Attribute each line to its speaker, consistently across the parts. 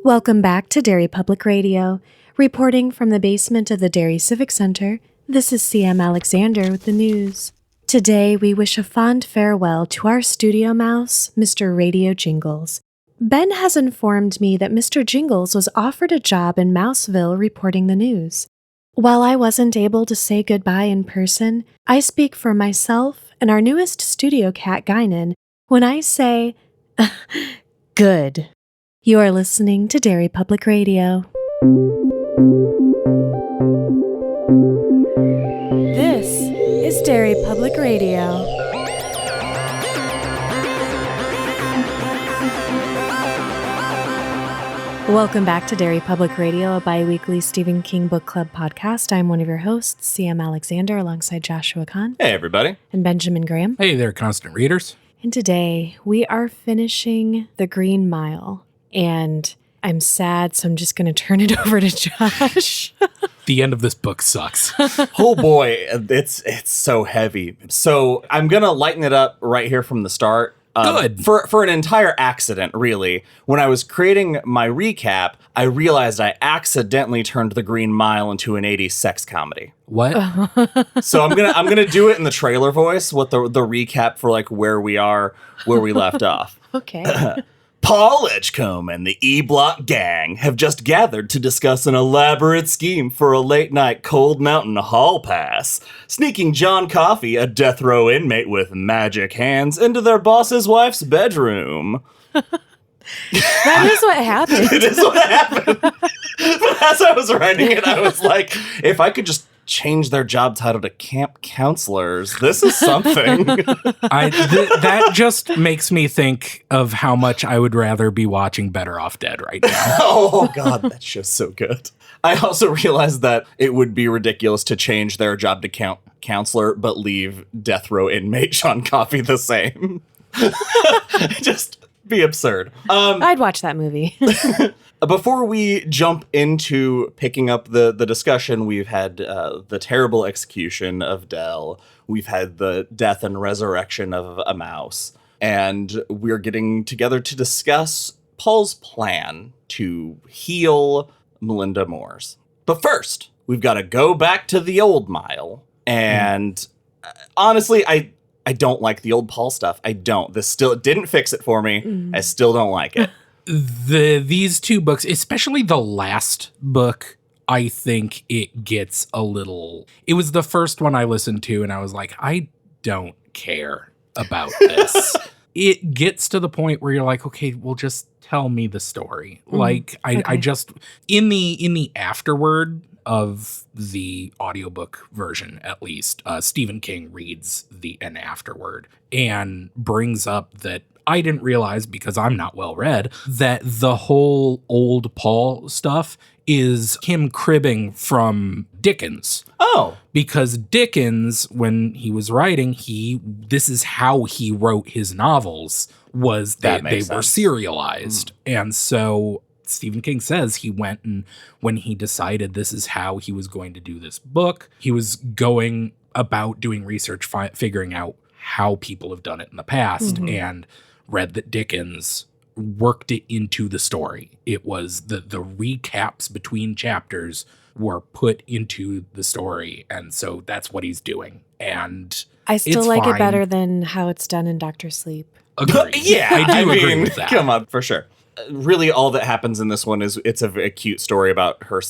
Speaker 1: Welcome back to Derry Public Radio. Reporting from the basement of the Derry Civic Center, this is CM Alexander with the news. Today, we wish a fond farewell to our studio mouse, Mr. Radio Jingles. Ben has informed me that Mr. Jingles was offered a job in Mouseville reporting the news. While I wasn't able to say goodbye in person, I speak for myself and our newest studio cat, Guinan, when I say, good. You are listening to Derry Public Radio. This is Derry Public Radio. Welcome back to Derry Public Radio, a bi-weekly Stephen King Book Club podcast. I'm one of your hosts, CM Alexander, alongside Joshua Kahn.
Speaker 2: Hey, everybody.
Speaker 1: And Benjamin Graham.
Speaker 3: Hey there, constant readers.
Speaker 1: And today, we are finishing The Green Mile. And I'm sad, so I'm just going to turn it over to Josh.
Speaker 3: The end of this book sucks.
Speaker 2: Oh boy, it's so heavy. So I'm going to lighten it up right here from the start.
Speaker 3: Good.
Speaker 2: For an entire accident, really. When I was creating my recap, I realized I accidentally turned The Green Mile into an 80s sex comedy.
Speaker 3: What?
Speaker 2: So I'm gonna do it in the trailer voice with the recap for like where we are, where we left off.
Speaker 1: Okay.
Speaker 2: Paul Edgecombe and the E-Block gang have just gathered to discuss an elaborate scheme for a late-night Cold Mountain hall pass, sneaking John Coffey, a death row inmate with magic hands, into their boss's wife's bedroom.
Speaker 1: That is what happened.
Speaker 2: It is what happened. But as I was writing it, I was like, if I could just change their job title to camp counselors, this is something.
Speaker 3: That just makes me think of how much I would rather be watching Better Off Dead right now.
Speaker 2: Oh God, that show's so good. I also realized that it would be ridiculous to change their job to counselor, but leave death row inmate Sean Coffey the same. Just be absurd.
Speaker 1: I'd watch that movie.
Speaker 2: Before we jump into picking up the discussion, we've had the terrible execution of Dell. We've had the death and resurrection of a mouse. And we're getting together to discuss Paul's plan to heal Melinda Moores. But first, we've got to go back to the old mile. And honestly, I don't like the old Paul stuff. I don't. This still didn't fix it for me. I still don't like it.
Speaker 3: These two books, especially the last book, I think it gets a little... It was the first one I listened to, and I was like, I don't care about this. It gets to the point where you're like, okay, well, just tell me the story. Like, I just... In the afterword of the audiobook version, at least, Stephen King reads an afterword and brings up that I didn't realize, because I'm not well read, that the whole old Paul stuff is him cribbing from Dickens.
Speaker 2: Oh.
Speaker 3: Because Dickens, when he was writing, this is how he wrote his novels, was that they were serialized. And so Stephen King says he went, and when he decided this is how he was going to do this book, he was going about doing research, figuring out how people have done it in the past, and read that Dickens worked it into the story. It was the recaps between chapters were put into the story, and so that's what he's doing. And
Speaker 1: I still like it better than how it's done in Dr. Sleep.
Speaker 3: Agree.
Speaker 2: Yeah,
Speaker 3: I do agree with that.
Speaker 2: Come on, for sure. Really, all that happens in this one is it's a cute story about her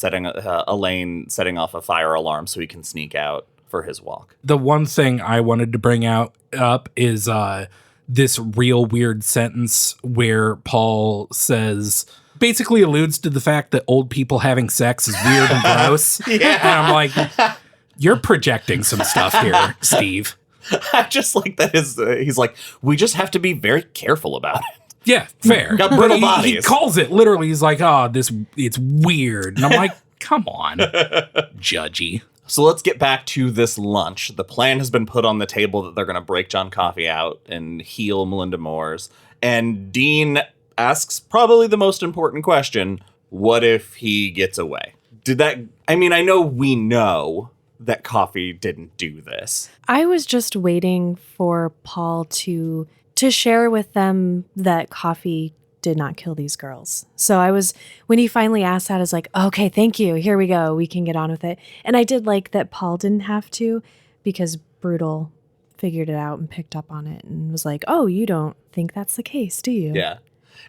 Speaker 2: Elaine setting off a fire alarm so he can sneak out for his walk.
Speaker 3: The one thing I wanted to bring up is this real weird sentence where Paul basically alludes to the fact that old people having sex is weird and gross.
Speaker 2: Yeah.
Speaker 3: And I'm like, you're projecting some stuff here, Steve.
Speaker 2: I just like that he's like, we just have to be very careful about it.
Speaker 3: Yeah, fair.
Speaker 2: Got brittle bodies.
Speaker 3: He calls it literally, he's like, it's weird. And I'm like, come on, judgy.
Speaker 2: So let's get back to this lunch. The plan has been put on the table that they're going to break John Coffey out and heal Melinda Moores. And Dean asks probably the most important question. What if he gets away? I know we know that Coffey didn't do this.
Speaker 1: I was just waiting for Paul to share with them that Coffey did not kill these girls. So when he finally asked that, I was like, okay, thank you. Here we go. We can get on with it. And I did like that Paul didn't have to, because Brutal figured it out and picked up on it and was like, oh, you don't think that's the case, do you?
Speaker 2: Yeah.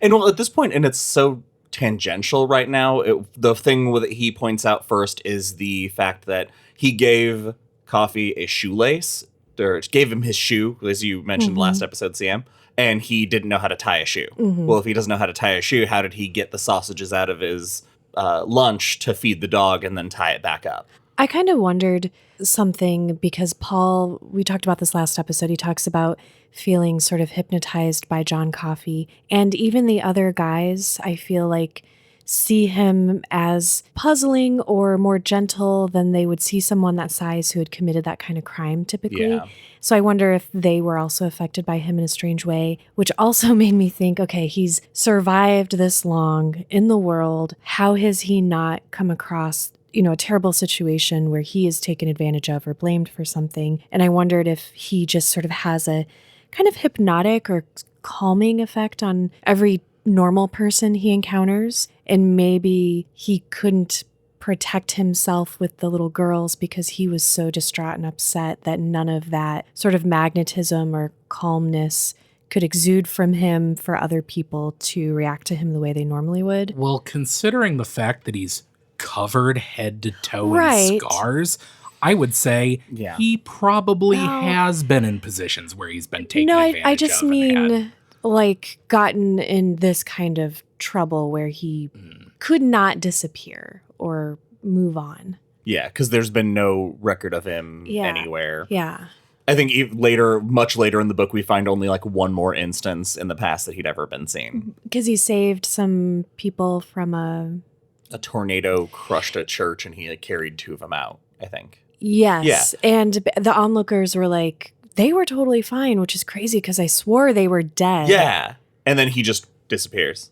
Speaker 2: And well, at this point, and it's so tangential right now, the thing that he points out first is the fact that he gave Coffee a shoelace, or gave him his shoe, as you mentioned last episode, CM, and he didn't know how to tie a shoe. Well, if he doesn't know how to tie a shoe, how did he get the sausages out of his lunch to feed the dog and then tie it back up?
Speaker 1: I kind of wondered something, because Paul, we talked about this last episode, he talks about feeling sort of hypnotized by John Coffey. And even the other guys, I feel like, see him as puzzling or more gentle than they would see someone that size who had committed that kind of crime typically.
Speaker 2: Yeah.
Speaker 1: So I wonder if they were also affected by him in a strange way, which also made me think, okay, he's survived this long in the world. How has he not come across, a terrible situation where he is taken advantage of or blamed for something? And I wondered if he just sort of has a kind of hypnotic or calming effect on every normal person he encounters. And maybe he couldn't protect himself with the little girls because he was so distraught and upset that none of that sort of magnetism or calmness could exude from him for other people to react to him the way they normally would.
Speaker 3: Well, considering the fact that he's covered head to toe
Speaker 1: Right.
Speaker 3: in scars, I would say he probably
Speaker 1: Well,
Speaker 3: has been in positions where he's been taken
Speaker 1: No,
Speaker 3: advantage
Speaker 1: I just
Speaker 3: of and had-
Speaker 1: mean like gotten in this kind of trouble where he could not disappear or move on.
Speaker 2: Yeah, because there's been no record of him anywhere.
Speaker 1: Yeah.
Speaker 2: I think much later in the book, we find only like one more instance in the past that he'd ever been seen.
Speaker 1: Because he saved some people from
Speaker 2: A tornado crushed a church and he like, carried two of them out, I think.
Speaker 1: Yes. Yeah. And the onlookers were like, they were totally fine, which is crazy because I swore they were dead.
Speaker 2: Yeah. And then he just disappears.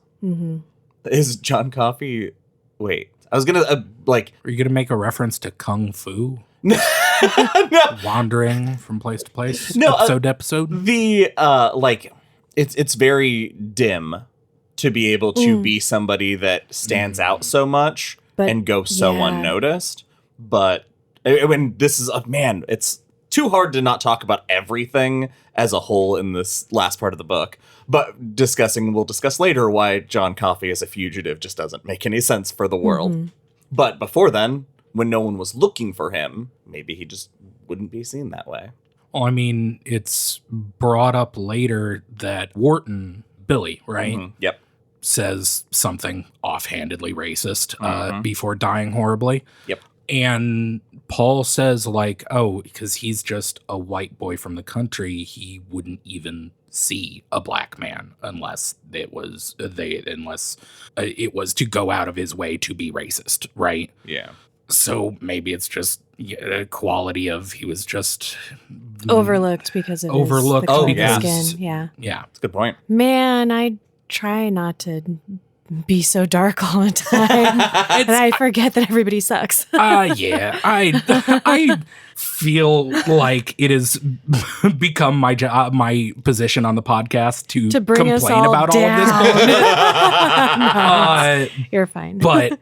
Speaker 2: Is John Coffey... Wait. I was going to,
Speaker 3: Are you going to make a reference to Kung Fu?
Speaker 2: No.
Speaker 3: Wandering from place to place?
Speaker 2: No,
Speaker 3: episode to episode?
Speaker 2: The, it's very dim to be able to be somebody that stands out so much and go so unnoticed. But when this is, man, it's too hard to not talk about everything as a whole in this last part of the book. But we'll discuss later why John Coffey as a fugitive just doesn't make any sense for the world. But before then, when no one was looking for him, maybe he just wouldn't be seen that way.
Speaker 3: Well, I mean, it's brought up later that Wharton, Billy, right?
Speaker 2: Yep.
Speaker 3: Says something offhandedly racist before dying horribly.
Speaker 2: Yep.
Speaker 3: And Paul says, like, oh, because he's just a white boy from the country, he wouldn't even see a black man unless it was to go out of his way to be racist, right?
Speaker 2: Yeah.
Speaker 3: So maybe it's just a quality of he was just
Speaker 1: Overlooked because of his the color of his skin. Yeah.
Speaker 3: Yeah.
Speaker 2: That's a good point.
Speaker 1: Man, I try not to be so dark all the time. And I forget that everybody sucks.
Speaker 3: Yeah. I feel like it has become my job, my position on the podcast to
Speaker 1: bring
Speaker 3: complain
Speaker 1: us all
Speaker 3: about
Speaker 1: down.
Speaker 3: all of this bullshit.
Speaker 1: You're fine.
Speaker 3: But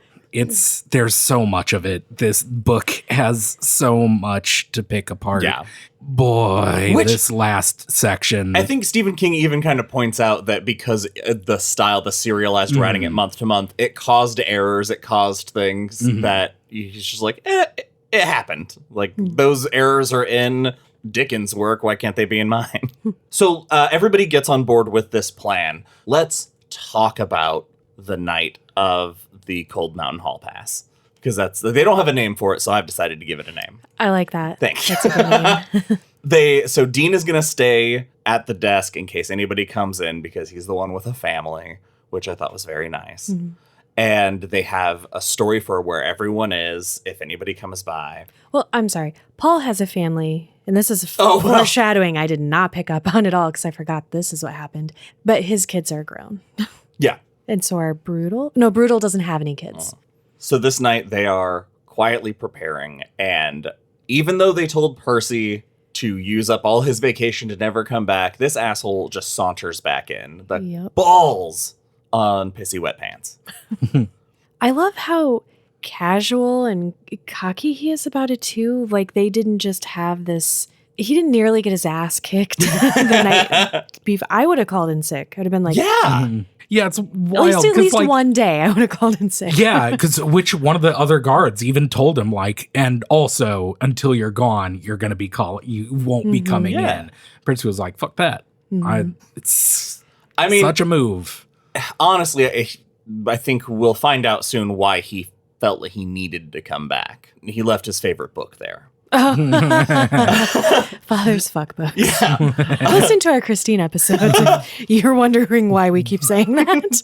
Speaker 3: there's so much of it. This book has so much to pick apart.
Speaker 2: Yeah.
Speaker 3: Boy, this last section.
Speaker 2: I think Stephen King even kind of points out that because the style, the serialized writing it month to month, it caused errors, it caused things that he's just like, it happened. Like, those errors are in Dickens' work. Why can't they be in mine? So everybody gets on board with this plan. Let's talk about the night of the Cold Mountain Hall Pass. Because they don't have a name for it, so I've decided to give it a name.
Speaker 1: I like that.
Speaker 2: Thanks.
Speaker 1: That's a good name.
Speaker 2: So Dean is going to stay at the desk in case anybody comes in because he's the one with a family, which I thought was very nice. And they have a story for where everyone is if anybody comes by.
Speaker 1: Well, I'm sorry. Paul has a family, and this is foreshadowing I did not pick up on at all because I forgot this is what happened. But his kids are grown.
Speaker 2: Yeah.
Speaker 1: And so are Brutal. No, Brutal doesn't have any kids.
Speaker 2: So this night they are quietly preparing, and even though they told Percy to use up all his vacation to never come back, this asshole just saunters back in. The balls on Pissy Wet Pants.
Speaker 1: I love how casual and cocky he is about it too. Like they didn't just have this. He didn't nearly get his ass kicked the night before. I would have called in sick. I would have been like,
Speaker 2: Yeah.
Speaker 3: Yeah, it's wild.
Speaker 1: at least
Speaker 3: like,
Speaker 1: one day I would have called in sick.
Speaker 3: yeah, because which one of the other guards even told him like, and also until you're gone, you're gonna be you won't be coming in. Prince was like, fuck that. It's such a move.
Speaker 2: Honestly, I think we'll find out soon why he felt like he needed to come back. He left his favorite book there.
Speaker 1: Father's fuck books. Yeah. Listen to our Christine episodes if you're wondering why we keep saying that.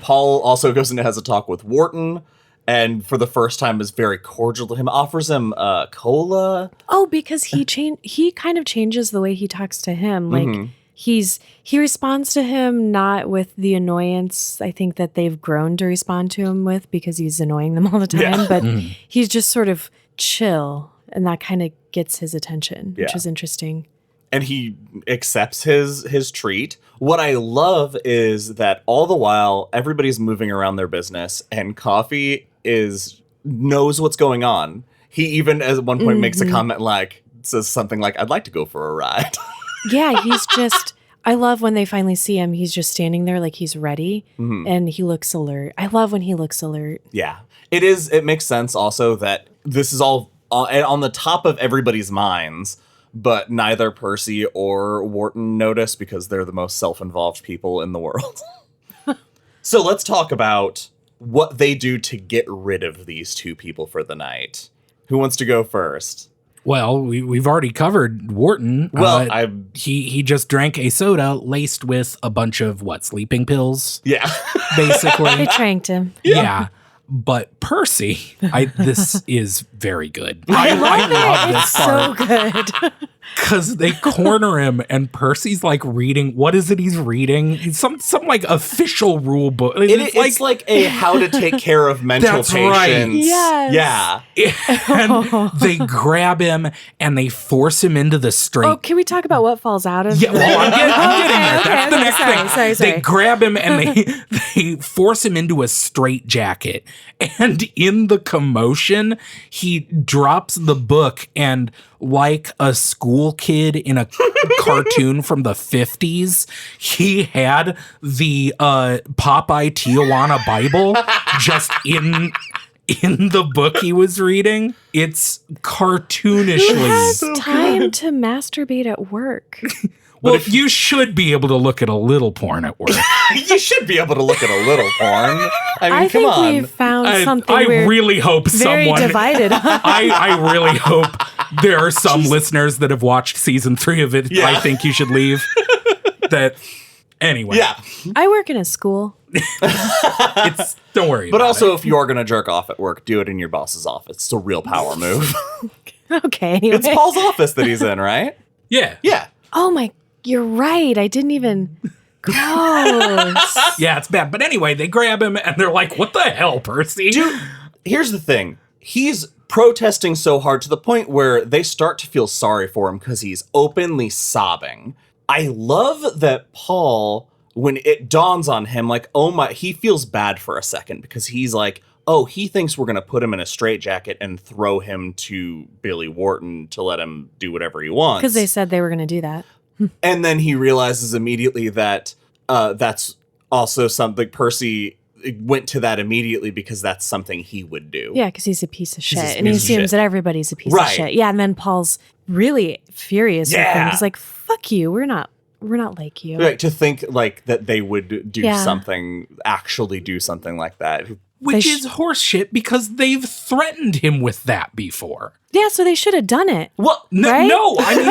Speaker 2: Paul also goes and has a talk with Wharton, and for the first time is very cordial to him, offers him cola.
Speaker 1: Oh, because he kind of changes the way he talks to him. Like he responds to him not with the annoyance I think that they've grown to respond to him with because he's annoying them all the time, but he's just sort of chill. And that kind of gets his attention, which is interesting.
Speaker 2: And he accepts his treat. What I love is that all the while, everybody's moving around their business, and Coffee knows what's going on. He even at one point makes a comment says something like, "I'd like to go for a ride."
Speaker 1: Yeah, he's just... I love when they finally see him. He's just standing there like he's ready, and he looks alert. I love when he looks alert.
Speaker 2: Yeah. It makes sense also that this is all on the top of everybody's minds, but neither Percy or Wharton notice because they're the most self-involved people in the world. So let's talk about what they do to get rid of these two people for the night. Who wants to go first?
Speaker 3: Well, we've already covered Wharton.
Speaker 2: Well,
Speaker 3: he just drank a soda laced with a bunch of sleeping pills.
Speaker 2: Yeah.
Speaker 3: Basically.
Speaker 1: They tranked him.
Speaker 3: Yeah. But Percy, this is very good. I love this
Speaker 1: part. So good.
Speaker 3: Because they corner him and Percy's like reading. What is it he's reading? It's some like official rule book.
Speaker 2: It's like a how to take care of mental patients.
Speaker 3: Right.
Speaker 1: Yes.
Speaker 2: Yeah.
Speaker 3: And they grab him and they force him into the straight.
Speaker 1: Oh, can we talk about what falls out of
Speaker 3: Yeah, well, I'm getting there. That's the next thing.
Speaker 1: Sorry.
Speaker 3: They grab him and they force him into a straight jacket. And in the commotion, he drops the book and like a school kid in a cartoon from the 50s, he had the Popeye Tijuana Bible just in the book he was reading. It's cartoonishly.
Speaker 1: Who has time to masturbate at work?
Speaker 3: Well, you should be able to look at a little porn at work.
Speaker 2: You should be able to look at a little porn. I mean, come on.
Speaker 1: I think we found something
Speaker 3: I really hope
Speaker 1: very
Speaker 3: someone...
Speaker 1: divided.
Speaker 3: I really hope there are some listeners that have watched season 3 of it.
Speaker 2: Yeah.
Speaker 3: I think you should leave. Anyway.
Speaker 2: Yeah.
Speaker 1: I work in a school.
Speaker 3: Don't worry
Speaker 2: But
Speaker 3: about
Speaker 2: also, if you are going to jerk off at work, do it in your boss's office. It's a real power move.
Speaker 1: Okay, anyway.
Speaker 2: It's Paul's office that he's in, right?
Speaker 3: Yeah.
Speaker 2: Yeah.
Speaker 1: Oh my, you're right. I didn't even... Gross.
Speaker 3: Yeah, it's bad. But anyway, they grab him and they're like, what the hell, Percy?
Speaker 2: Dude, here's the thing. He's protesting so hard to the point where they start to feel sorry for him because he's openly sobbing. I love that Paul, when it dawns on him, like, oh my, he feels bad for a second because he's like, oh, he thinks we're going to put him in a straitjacket and throw him to Billy Wharton to let him do whatever he wants.
Speaker 1: Because they said they were going to do that.
Speaker 2: And then he realizes immediately that that's also something Percy went to that immediately because that's something he would do.
Speaker 1: Yeah, because he's a piece of shit.
Speaker 2: a
Speaker 1: And he
Speaker 2: piece of
Speaker 1: assumes
Speaker 2: shit.
Speaker 1: that everybody's a piece
Speaker 2: Right.
Speaker 1: of shit. Yeah, and then Paul's really furious with him. He's like, fuck you. We're not like you.
Speaker 2: Right, to think like that they would do
Speaker 1: Yeah.
Speaker 2: something, actually do something like that.
Speaker 3: Which is horseshit because they've threatened him with that before.
Speaker 1: Yeah, so they should have done it.
Speaker 2: Well,
Speaker 1: Right?
Speaker 3: No, I mean,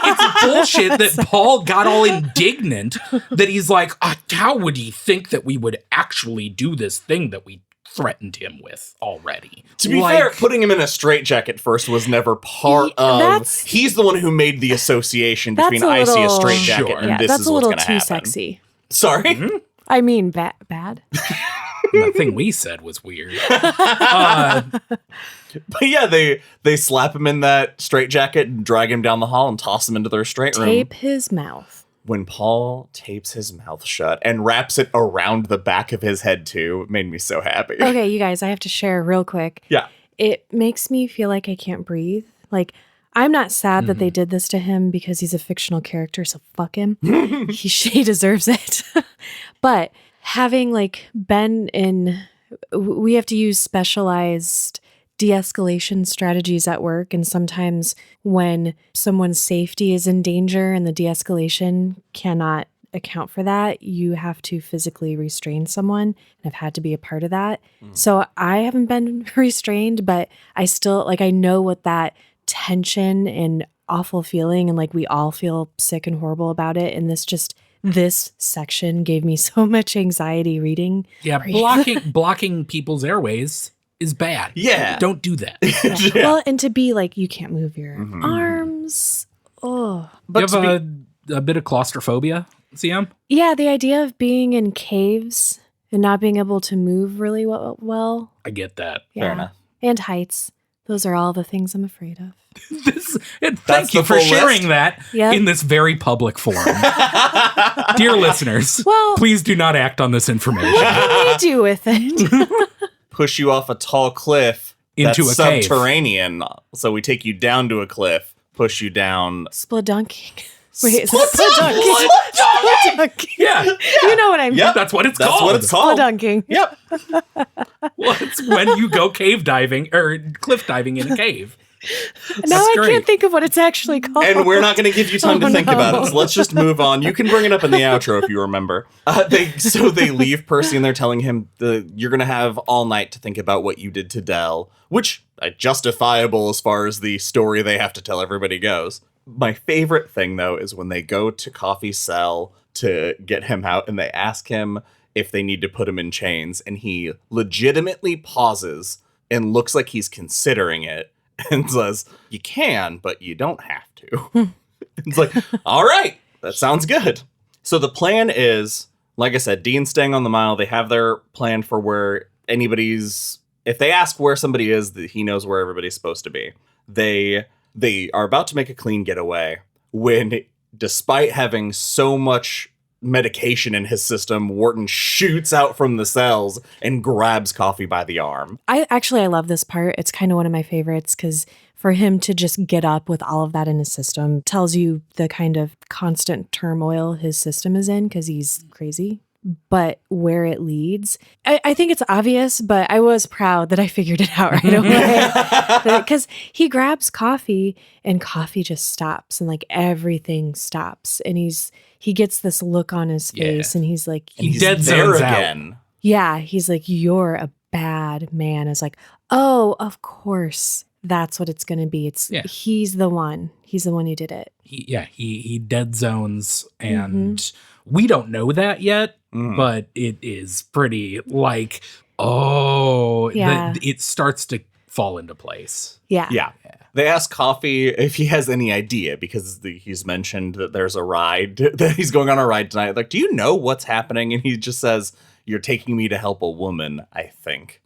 Speaker 3: it's bullshit that Paul got all indignant that he's like, how would he think that we would actually do this thing that we threatened him with already?
Speaker 2: to be fair, putting him in a straitjacket first was never part of... He's the one who made the association between I see a straitjacket
Speaker 3: Sure.
Speaker 2: and
Speaker 1: Yeah,
Speaker 2: this
Speaker 1: that's
Speaker 2: is
Speaker 1: a
Speaker 2: what's
Speaker 1: little
Speaker 2: going to
Speaker 1: too
Speaker 2: happen.
Speaker 1: sexy.
Speaker 2: Sorry?
Speaker 1: I mean, bad.
Speaker 3: The thing we said was weird.
Speaker 2: But yeah, they slap him in that straitjacket and drag him down the hall and toss him into their straight room.
Speaker 1: Tape his mouth.
Speaker 2: When Paul tapes his mouth shut and wraps it around the back of his head too, it made me so happy.
Speaker 1: Okay, you guys, I have to share real quick.
Speaker 2: Yeah.
Speaker 1: It makes me feel like I can't breathe. Like, I'm not sad that they did this to him because he's a fictional character, so fuck him. He deserves it. But having like been in, we have to use specialized de-escalation strategies at work, and sometimes when someone's safety is in danger and the de-escalation cannot account for that, you have to physically restrain someone, and I've had to be a part of that. So I haven't been restrained, but I still, like, I know what that tension and awful feeling, and like we all feel sick and horrible about it, and this section gave me so much anxiety reading.
Speaker 3: Yeah, blocking people's airways is bad.
Speaker 2: Yeah.
Speaker 3: Don't do that.
Speaker 2: Yeah.
Speaker 1: Well, and to be like, you can't move your arms. Oh,
Speaker 2: But
Speaker 3: You have a bit of claustrophobia, CM?
Speaker 1: yeah. The idea of being in caves and not being able to move really well.
Speaker 3: I get that.
Speaker 1: Yeah.
Speaker 2: Fair enough.
Speaker 1: And heights. Those are all the things I'm afraid of.
Speaker 3: Thank you
Speaker 2: the
Speaker 3: for
Speaker 2: full
Speaker 3: sharing
Speaker 2: list?
Speaker 3: that
Speaker 1: Yep.
Speaker 3: in this very public forum. Dear listeners,
Speaker 1: Well-
Speaker 3: please do not act on this information.
Speaker 1: What can we do with it?
Speaker 2: Push you off a tall cliff
Speaker 3: Into
Speaker 2: that's
Speaker 3: a cave.
Speaker 2: subterranean. So we take you down to a cliff, push you down.
Speaker 1: Spludunking. Wait, is it Spludunking?
Speaker 3: Yeah,
Speaker 1: You know what I mean.
Speaker 2: Yep.
Speaker 3: that's what it's
Speaker 2: That's
Speaker 3: called.
Speaker 2: what it's called.
Speaker 1: Spludunking.
Speaker 2: Yep.
Speaker 3: Well, it's when you go cave diving or cliff diving in a cave.
Speaker 1: Now I
Speaker 3: great.
Speaker 1: can't think of what it's actually called.
Speaker 2: And we're not going to give you time to
Speaker 1: Oh,
Speaker 2: think
Speaker 1: no.
Speaker 2: about it. So let's just move on. You can bring it up in the outro if you remember. They leave Percy and they're telling him you're going to have all night to think about what you did to Dell, which justifiable as far as the story they have to tell everybody goes. My favorite thing, though, is when they go to Coffee's cell to get him out and they ask him if they need to put him in chains. And he legitimately pauses and looks like he's considering it and says, you can, but you don't have to. It's like, all right, that sounds good. So the plan is, like I said, Dean's staying on the mile. They have their plan for where if they ask where somebody is, he knows where everybody's supposed to be. They are about to make a clean getaway when, despite having so much medication in his system, Wharton shoots out from the cells and grabs Coffee by the arm.
Speaker 1: I love this part. It's kind of one of my favorites because for him to just get up with all of that in his system tells you the kind of constant turmoil his system is in because he's crazy. But where it leads, I think it's obvious, but I was proud that I figured it out right away. Because he grabs Coffee and Coffee just stops and like everything stops. And he gets this look on his face and he's like,
Speaker 2: He's
Speaker 3: dead
Speaker 2: there
Speaker 3: zones out.
Speaker 2: again.
Speaker 1: yeah, he's like, you're a bad man. It's like, oh, of course. That's what it's going to be. He's the one. He's the one who did it.
Speaker 3: He dead zones, and we don't know that yet, but it is pretty like, it starts to fall into place.
Speaker 1: Yeah.
Speaker 2: Yeah. They ask Coffee if he has any idea because he's mentioned that there's a ride, that he's going on a ride tonight. Like, do you know what's happening? And he just says, you're taking me to help a woman, I think.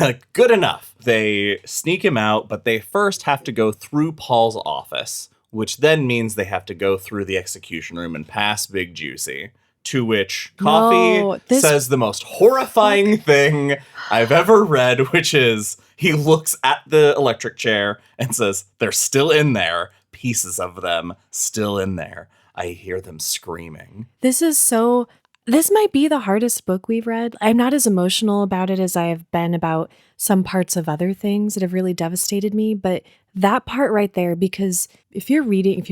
Speaker 2: Like, good enough. They sneak him out, but they first have to go through Paul's office, which then means they have to go through the execution room and pass Big Juicy. To which Coffee says the most horrifying thing I've ever read, which is he looks at the electric chair and says, they're still in there. Pieces of them still in there. I hear them screaming.
Speaker 1: This might be the hardest book we've read. I'm not as emotional about it as I have been about some parts of other things that have really devastated me. But that part right there, because if you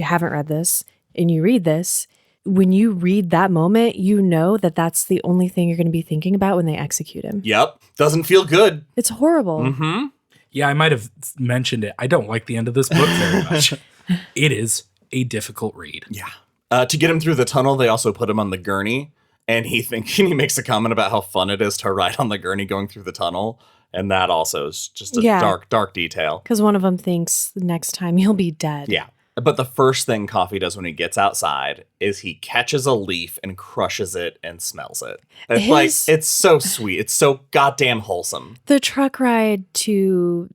Speaker 1: haven't read this and you read this, when you read that moment, you know that that's the only thing you're going to be thinking about when they execute him.
Speaker 2: Yep. Doesn't feel good.
Speaker 1: It's horrible.
Speaker 2: Mm-hmm.
Speaker 3: Yeah, I might have mentioned it. I don't like the end of this book very much. It is a difficult read.
Speaker 2: Yeah. To get him through the tunnel, they also put him on the gurney. And he makes a comment about how fun it is to ride on the gurney going through the tunnel. And that also is just a dark detail.
Speaker 1: Because one of them thinks next time you'll be dead.
Speaker 2: Yeah. But the first thing Coffee does when he gets outside is he catches a leaf and crushes it and smells it. It's it's so sweet. It's so goddamn wholesome.
Speaker 1: The truck ride to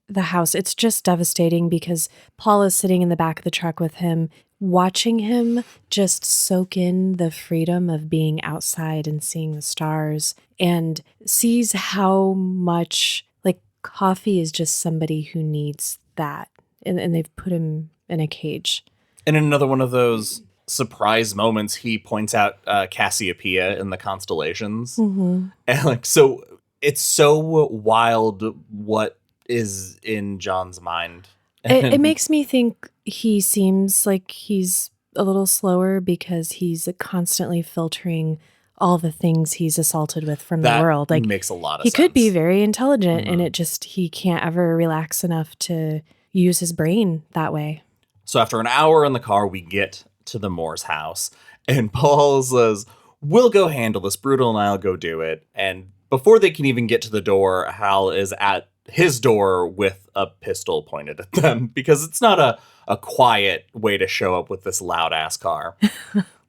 Speaker 1: the house, it's just devastating because Paul is sitting in the back of the truck with him watching him just soak in the freedom of being outside and seeing the stars, and sees how much like Coffee is just somebody who needs that. And they've put him in a cage.
Speaker 2: And in another one of those surprise moments, he points out Cassiopeia in the constellations.
Speaker 1: Mm-hmm.
Speaker 2: And like, so it's so wild what is in John's mind.
Speaker 1: It makes me think he seems like he's a little slower because he's constantly filtering all the things he's assaulted with from the world. Like,
Speaker 2: makes a lot of
Speaker 1: he
Speaker 2: sense.
Speaker 1: could be very intelligent, and he can't ever relax enough to use his brain that way.
Speaker 2: So after an hour in the car, we get to the Moore's house, and Paul says, "We'll go handle this. Brutal and I'll go do it." And before they can even get to the door, Hal is at his door with a pistol pointed at them, because it's not a quiet way to show up with this loud ass car.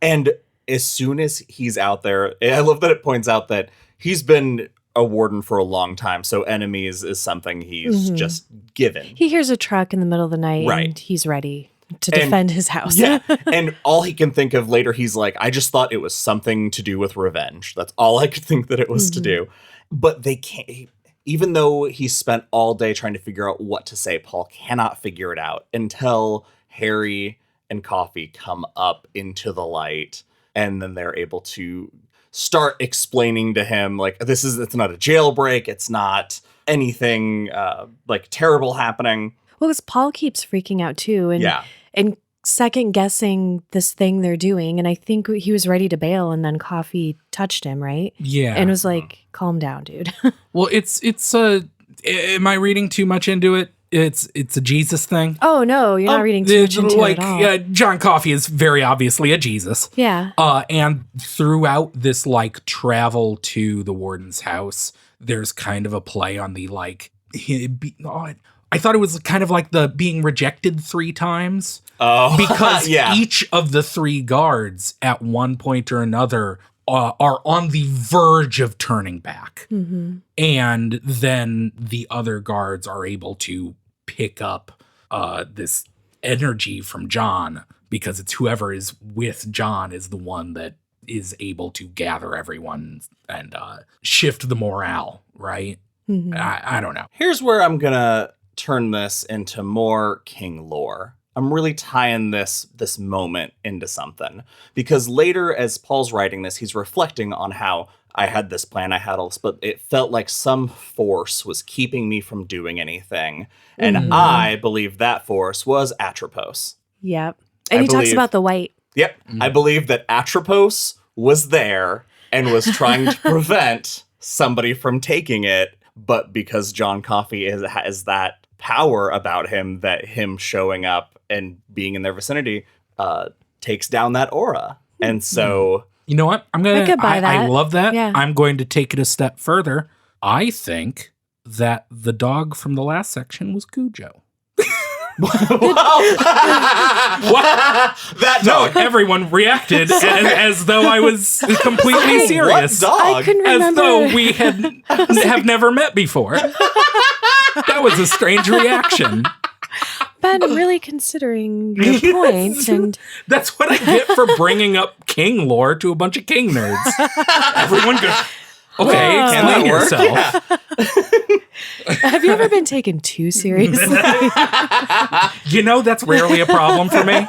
Speaker 2: And as soon as he's out there, I love that it points out that he's been a warden for a long time, so enemies is something he's just given.
Speaker 1: He hears a truck in the middle of the night,
Speaker 2: Right.
Speaker 1: and he's ready to defend his house.
Speaker 2: Yeah, and all he can think of later, he's like, I just thought it was something to do with revenge. That's all I could think that it was to do. But they can't, even though he spent all day trying to figure out what to say, Paul cannot figure it out until Harry and Coffee come up into the light, and then they're able to start explaining to him, like, it's not a jailbreak, it's not anything like terrible happening.
Speaker 1: Well, because Paul keeps freaking out too, and second guessing this thing they're doing. And I think he was ready to bail, and then Coffee touched him, right?
Speaker 3: Yeah.
Speaker 1: And was like, calm down, dude.
Speaker 3: Well, am I reading too much into it? It's a Jesus thing.
Speaker 1: Oh, no, you're not reading too much into it at all.
Speaker 3: John Coffey is very obviously a Jesus.
Speaker 1: Yeah.
Speaker 3: And throughout this, like, travel to the warden's house, there's kind of a play on the, like, I thought it was kind of like the being rejected 3 times.
Speaker 2: Oh,
Speaker 3: because
Speaker 2: yeah.
Speaker 3: Each of the 3 guards at one point or another are on the verge of turning back.
Speaker 1: Mm-hmm.
Speaker 3: And then the other guards are able to pick up this energy from John, because it's whoever is with John is the one that is able to gather everyone and shift the morale, right?
Speaker 1: Mm-hmm.
Speaker 3: I don't know.
Speaker 2: Here's where I'm going to turn this into more King lore. I'm really tying this moment into something, because later, as Paul's writing this, he's reflecting on how I had this plan, I had all this, but it felt like some force was keeping me from doing anything. And I believe that force was Atropos.
Speaker 1: Yep. And he talks about the white.
Speaker 2: Yep. I believe that Atropos was there and was trying to prevent somebody from taking it. But because John Coffey has that power about him, that him showing up and being in their vicinity takes down that aura. And so...
Speaker 3: You know what?
Speaker 1: I could buy that.
Speaker 3: I love that.
Speaker 1: Yeah.
Speaker 3: I'm going to take it a step further. I think that the dog from the last section was Cujo.
Speaker 2: That dog.
Speaker 3: No, everyone reacted as though I was completely serious.
Speaker 2: What dog?
Speaker 1: I couldn't remember.
Speaker 3: As though we have never met before. That was a strange reaction.
Speaker 1: Ben, I'm really considering your point, and
Speaker 3: That's what I get for bringing up King lore to a bunch of King nerds. Everyone goes, okay,
Speaker 1: Whoa.
Speaker 3: explain
Speaker 2: Can that
Speaker 3: yourself.
Speaker 2: work?
Speaker 1: have you ever been taken too seriously?
Speaker 3: You know, that's rarely a problem for me.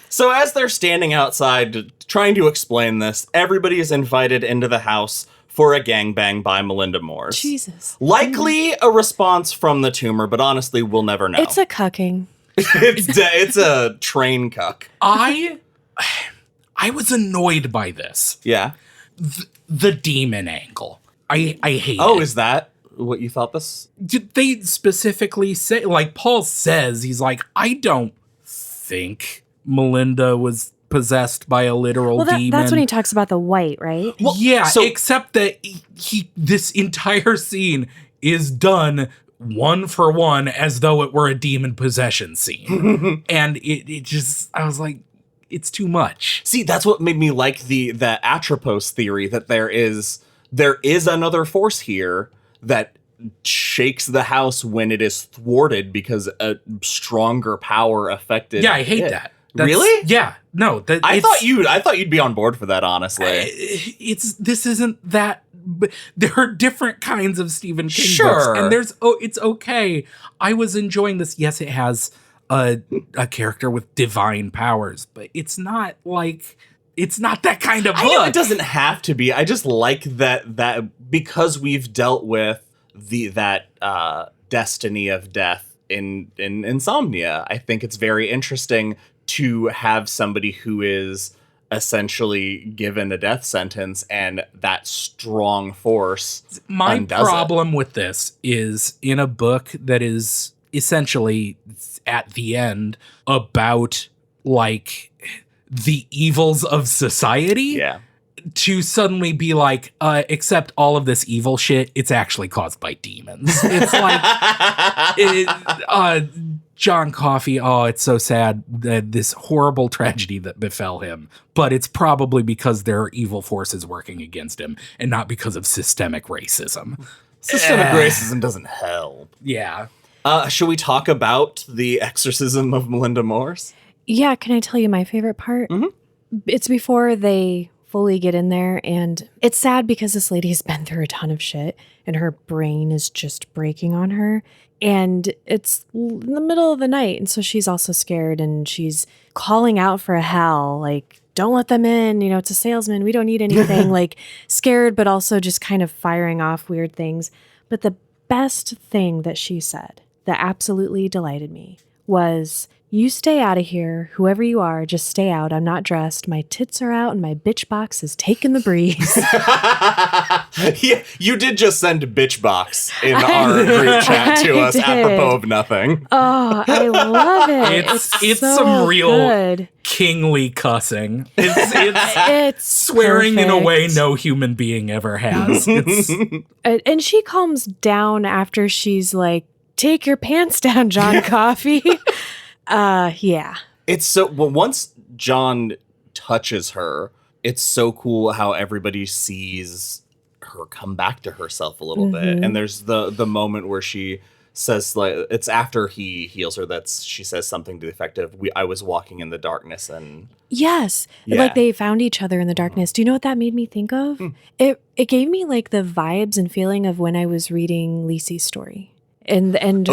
Speaker 2: So as they're standing outside trying to explain this, everybody is invited into the house for a gangbang by Melinda Morse.
Speaker 1: Jesus.
Speaker 2: Likely a response from the tumor, but honestly, we'll never know.
Speaker 1: It's a cucking.
Speaker 2: it's a train cuck.
Speaker 3: I was annoyed by this.
Speaker 2: Yeah.
Speaker 3: The demon angle. I hate
Speaker 2: Oh,
Speaker 3: it.
Speaker 2: is that what you thought this?
Speaker 3: Did they specifically say, like Paul says, he's like, I don't think Melinda was possessed by a literal demon.
Speaker 1: That's when he talks about the white, right?
Speaker 2: Well,
Speaker 3: yeah,
Speaker 2: so-
Speaker 3: except that this entire scene is done 1 for 1 as though it were a demon possession scene. And it just, I was like, it's too much.
Speaker 2: See, that's what made me like the Atropos theory, that there is another force here that shakes the house when it is thwarted because a stronger power affected.
Speaker 3: Yeah, I hate
Speaker 2: it.
Speaker 3: that.
Speaker 2: Really?
Speaker 3: Yeah. No.
Speaker 2: I thought you'd be on board for that, honestly.
Speaker 3: This isn't that. There are different kinds of Stephen King
Speaker 2: Sure.
Speaker 3: books, and it's okay. I was enjoying this. Yes, it has a character with divine powers, but it's not that kind of book.
Speaker 2: I know it doesn't have to be. I just like that because we've dealt with that destiny of death in Insomnia. I think it's very interesting to have somebody who is essentially given a death sentence and that strong force.
Speaker 3: My problem with this is in a book that is essentially at the end about like the evils of society.
Speaker 2: Yeah.
Speaker 3: To suddenly be like, except all of this evil shit, it's actually caused by demons. It's like, John Coffey, it's so sad, this horrible tragedy that befell him. But it's probably because there are evil forces working against him and not because of systemic racism.
Speaker 2: Systemic racism doesn't help.
Speaker 3: Yeah.
Speaker 2: Should we talk about the exorcism of Melinda Morse?
Speaker 1: Yeah, can I tell you my favorite part?
Speaker 2: Mm-hmm.
Speaker 1: It's before they fully get in there, and it's sad because this lady has been through a ton of shit and her brain is just breaking on her, and it's in the middle of the night, and so she's also scared and she's calling out for a Hal, like, don't let them in, it's a salesman, we don't need anything, like scared but also just kind of firing off weird things. But the best thing that she said that absolutely delighted me was, you stay out of here. Whoever you are, just stay out. I'm not dressed. My tits are out and my bitch box is taking the breeze.
Speaker 2: Yeah, you did just send a bitch box in our group chat to us apropos of nothing.
Speaker 1: Oh, I love it.
Speaker 3: It's
Speaker 1: so
Speaker 3: some real
Speaker 1: good.
Speaker 3: kingly cussing. It's
Speaker 1: It's
Speaker 3: swearing in a way
Speaker 1: perfect.
Speaker 3: no human being ever has.
Speaker 1: And she calms down after she's like, take your pants down, John Coffey. Yeah.
Speaker 2: It's so once John touches her, it's so cool how everybody sees her come back to herself a little bit. And there's the moment where she says, like, it's after he heals her, she says something to the effect of, I was walking in the darkness and
Speaker 1: Yes.
Speaker 2: Yeah.
Speaker 1: Like they found each other in the darkness. Do you know what that made me think of? It gave me like the vibes and feeling of when I was reading Lisi's story. And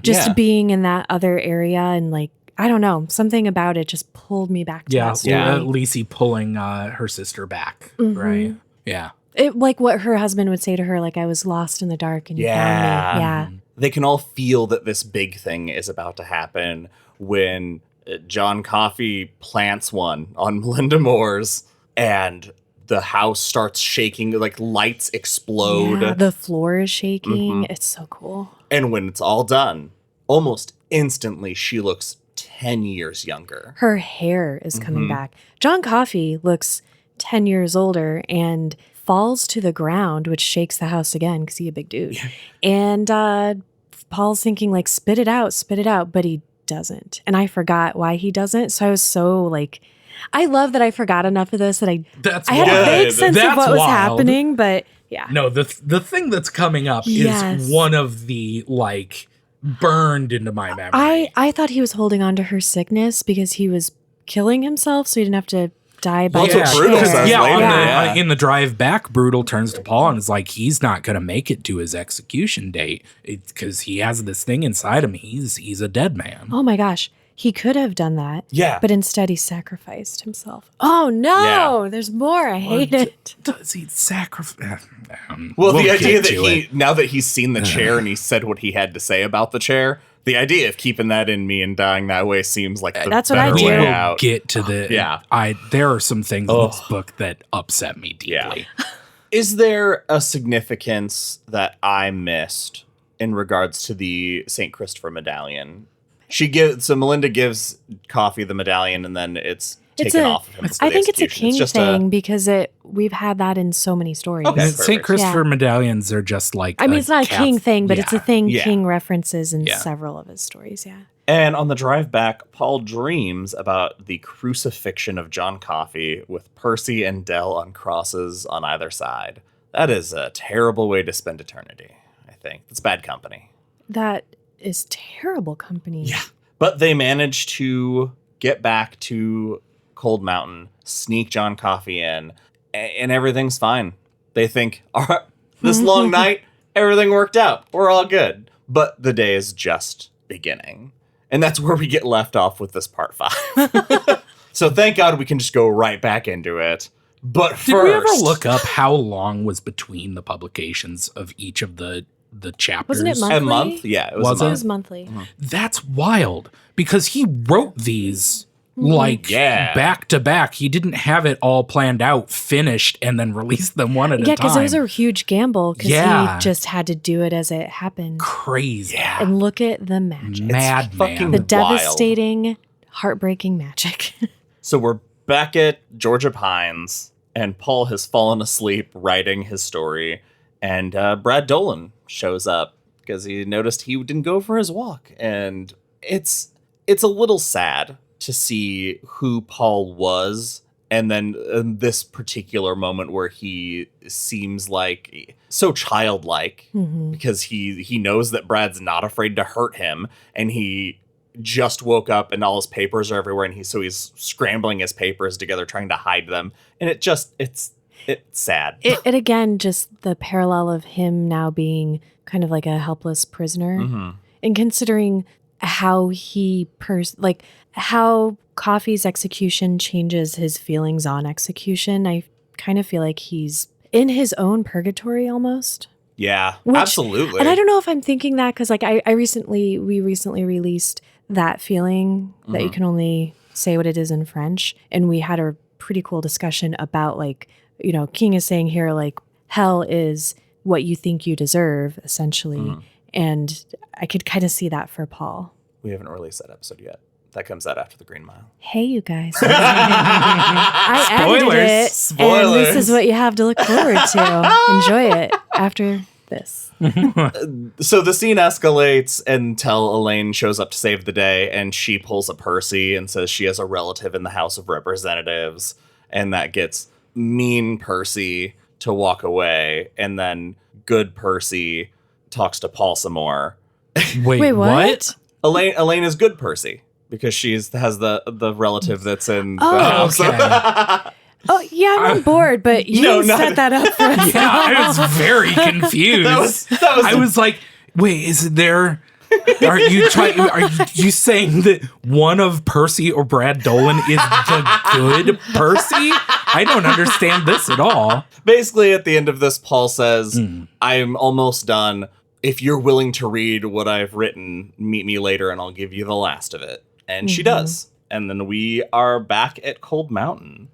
Speaker 1: just
Speaker 2: yeah.
Speaker 1: being in that other area and like, I don't know, something about it just pulled me back to that story.
Speaker 3: Lisi pulling her sister back, right? Yeah.
Speaker 1: It, like what her husband would say to her, like, I was lost in the dark and you found me. Yeah.
Speaker 2: They can all feel that this big thing is about to happen when John Coffey plants one on Melinda Moore's and the house starts shaking, like lights explode.
Speaker 1: Yeah, the floor is shaking. It's so cool.
Speaker 2: And when it's all done, almost instantly, she looks 10 years younger.
Speaker 1: Her hair is coming back. John Coffey looks 10 years older and falls to the ground, which shakes the house again because he's a big dude. Yeah. And Paul's thinking, like, spit it out, but he doesn't. And I forgot why he doesn't. So I was so, like, I love that I forgot enough of this that I had a vague sense of what was happening, but yeah.
Speaker 3: No, the thing that's coming up is one of the, like, burned into my memory.
Speaker 1: I thought he was holding on to her sickness because he was killing himself so he didn't have to die by
Speaker 2: That's what Brutal says later.
Speaker 3: In the drive back, Brutal turns to Paul and is like, he's not going to make it to his execution date because he has this thing inside him. He's a dead man.
Speaker 1: Oh my gosh. He could have done that.
Speaker 2: Yeah.
Speaker 1: But instead he sacrificed himself. Oh no, there's more. I hate it.
Speaker 3: Does he sacrifice?
Speaker 2: Well, the idea that now that he's seen the chair and he said what he had to say about the chair, the idea of keeping that in me and dying that way seems like
Speaker 1: That's what I do.
Speaker 2: way out.
Speaker 3: Get to the there are some things in this book that upset me deeply.
Speaker 2: Yeah. Is there a significance that I missed in regards to the St. Christopher medallion? Melinda gives Coffey the medallion and then it's taken off of him.
Speaker 1: I think it's a King thing because we've had that in so many stories.
Speaker 2: Okay,
Speaker 3: St. Christopher medallions are just like
Speaker 1: I mean, it's not a King thing, but it's a thing
Speaker 2: Yeah.
Speaker 1: King references in several of his stories, yeah.
Speaker 2: And on the drive back, Paul dreams about the crucifixion of John Coffey with Percy and Dell on crosses on either side. That is a terrible way to spend eternity, I think. It's bad company.
Speaker 1: That is terrible company.
Speaker 2: Yeah. But they managed to get back to Cold Mountain, sneak John Coffey in, and everything's fine. They think, all right, this long night, everything worked out. We're all good. But the day is just beginning. And that's where we get left off with this part 5. So thank God we can just go right back into it. But first,
Speaker 3: did we ever look up how long was between the publications of each of the chapters?
Speaker 1: Wasn't it monthly?
Speaker 2: A month? Yeah, it was
Speaker 3: Was
Speaker 2: a
Speaker 3: it?
Speaker 2: month.
Speaker 1: It was monthly.
Speaker 3: That's wild, because he wrote these back to back. He didn't have it all planned out, finished, and then released them one at a time.
Speaker 1: Yeah, because it was a huge gamble, because
Speaker 3: Yeah.
Speaker 1: he just had to do it as it happened.
Speaker 3: Crazy.
Speaker 1: And look at the magic.
Speaker 3: Madman.
Speaker 2: fucking
Speaker 1: The
Speaker 2: wild.
Speaker 1: devastating, heartbreaking magic.
Speaker 2: So we're back at Georgia Pines, and Paul has fallen asleep writing his story, and Brad Dolan shows up because he noticed he didn't go for his walk, and it's a little sad to see who Paul was, and then in this particular moment where he seems like so childlike because he knows that Brad's not afraid to hurt him, and he just woke up and all his papers are everywhere, and he's scrambling his papers together trying to hide them, and it's sad.
Speaker 1: It again, just the parallel of him now being kind of like a helpless prisoner, and considering how how Coffey's execution changes his feelings on execution. I kind of feel like he's in his own purgatory almost.
Speaker 2: Yeah,
Speaker 1: Which-
Speaker 2: absolutely.
Speaker 1: And I don't know if I'm thinking that because like we recently released That Feeling that you can only say what it is in French, and we had a pretty cool discussion about like, you know, King is saying here like hell is what you think you deserve essentially, and I could kind of see that for Paul.
Speaker 2: We haven't released that episode yet. That comes out after the Green Mile.
Speaker 1: Hey, you guys. I edited it, and this is what you have to look forward to. Enjoy it after this.
Speaker 2: So the scene escalates until Elaine shows up to save the day, and she pulls a Percy and says she has a relative in the House of Representatives, and that gets mean Percy to walk away, and then good Percy talks to Paul some more.
Speaker 3: Wait, what?
Speaker 2: Elaine is good Percy because has the relative that's in the
Speaker 1: Oh,
Speaker 2: house.
Speaker 3: Okay.
Speaker 1: Oh, yeah, I'm on board, but you set that up for us.
Speaker 3: Yeah, I was very confused.
Speaker 2: that was
Speaker 3: I was like, wait, is there... Are you saying that one of Percy or Brad Dolan is the good Percy? I don't understand this at all.
Speaker 2: basically at the end of this, Paul says, I'm almost done. If you're willing to read what I've written, meet me later and I'll give you the last of it. And she does. And then we are back at Cold Mountain.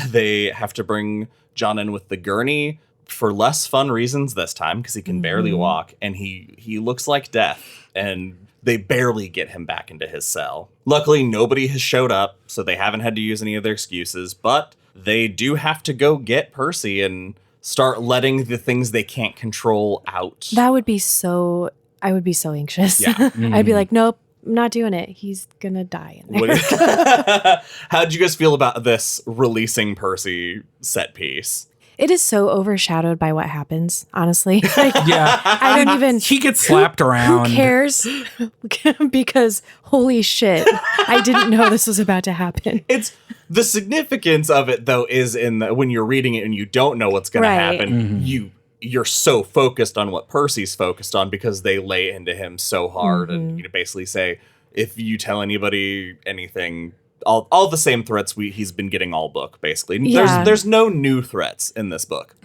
Speaker 2: They have to bring John in with the gurney for less fun reasons this time because he can barely walk, and he looks like death, and they barely get him back into his cell. Luckily, nobody has showed up, so they haven't had to use any of their excuses, but they do have to go get Percy and start letting the things they can't control out.
Speaker 1: That would be so... I would be so anxious.
Speaker 2: Yeah.
Speaker 1: I'd be like, nope, I'm not doing it. He's gonna die in there.
Speaker 2: How'd you guys feel about this releasing Percy set piece?
Speaker 1: It is so overshadowed by what happens, honestly. Like,
Speaker 3: Yeah.
Speaker 1: I don't even...
Speaker 3: He gets slapped around.
Speaker 1: Who cares? Because holy shit, I didn't know this was about to happen.
Speaker 2: It's the significance of it, though, is in when you're reading it and you don't know what's going to happen. You're so focused on what Percy's focused on because they lay into him so hard, and you basically say, if you tell anybody anything, all the same threats he's been getting all book, basically.
Speaker 1: Yeah.
Speaker 2: There's no new threats in this book.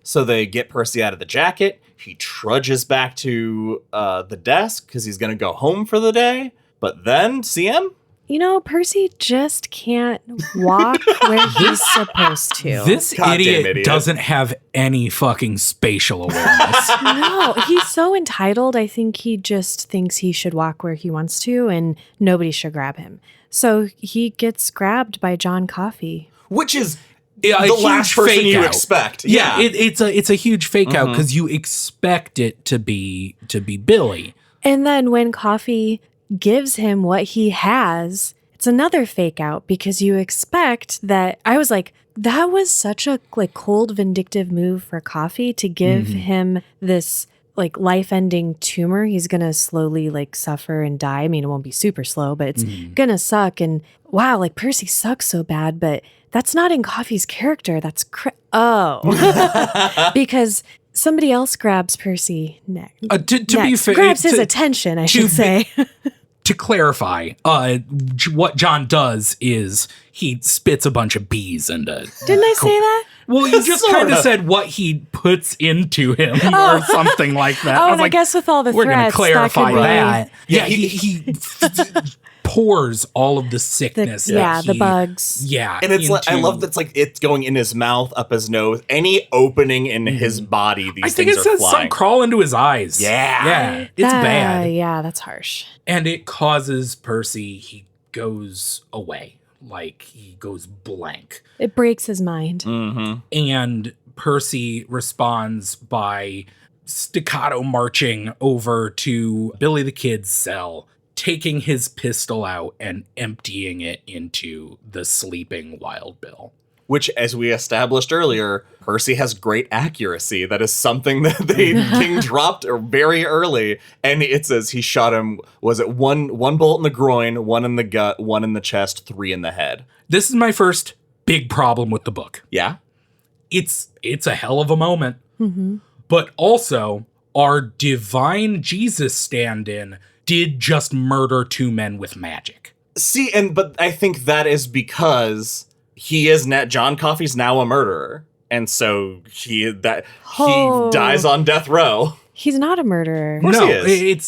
Speaker 2: So they get Percy out of the jacket. He trudges back to the desk because he's going to go home for the day. But then, CM?
Speaker 1: You know, Percy just can't walk where he's supposed to.
Speaker 3: This
Speaker 2: Goddamn
Speaker 3: idiot doesn't have any fucking spatial awareness.
Speaker 1: No, he's so entitled. I think he just thinks he should walk where he wants to and nobody should grab him. So he gets grabbed by John Coffey.
Speaker 2: Which is
Speaker 3: Yeah,
Speaker 2: the last person you expect.
Speaker 3: Yeah, it's a huge fake out because you expect it to be Billy.
Speaker 1: And then when Coffey gives him what he has, it's another fake out because you expect that. I was like, that was such a cold, vindictive move for Coffey to give him this like life-ending tumor. He's gonna slowly like suffer and die. I mean, it won't be super slow, but it's gonna suck. And wow, like Percy sucks so bad, but that's not in Coffee's character. That's because somebody else grabs Percy next.
Speaker 3: To be fair,
Speaker 1: grabs his attention, I should say.
Speaker 3: To clarify, what John does is he spits a bunch of bees into.
Speaker 1: Didn't I say that?
Speaker 3: Well, you just kind of said what he puts into him or something like that.
Speaker 1: Oh, and I guess with all the
Speaker 3: we're going to
Speaker 1: threats,
Speaker 3: clarify
Speaker 1: that.
Speaker 3: Yeah, he pours all of the sickness.
Speaker 1: The bugs.
Speaker 3: Yeah.
Speaker 2: And it's like, I love that's like it's going in his mouth, up his nose, any opening in his body, these things are flying. I think it says some
Speaker 3: crawl into his eyes.
Speaker 2: Yeah.
Speaker 3: It's bad.
Speaker 1: Yeah, that's harsh.
Speaker 3: And it causes Percy, he goes away. Like, he goes blank.
Speaker 1: It breaks his mind.
Speaker 2: Mm-hmm.
Speaker 3: And Percy responds by staccato marching over to Billy the Kid's cell, taking his pistol out and emptying it into the sleeping Wild Bill.
Speaker 2: Which, as we established earlier, Percy has great accuracy. That is something that King dropped very early. And it says he shot him, was it one bolt in the groin, one in the gut, one in the chest, 3 in the head.
Speaker 3: This is my first big problem with the book.
Speaker 2: Yeah?
Speaker 3: It's a hell of a moment. Mm-hmm. But also, our divine Jesus stand-in did just murder 2 men with magic.
Speaker 2: See, but I think that is because John Coffey's now a murderer. And so he dies on death row.
Speaker 1: He's not a murderer.
Speaker 2: Of course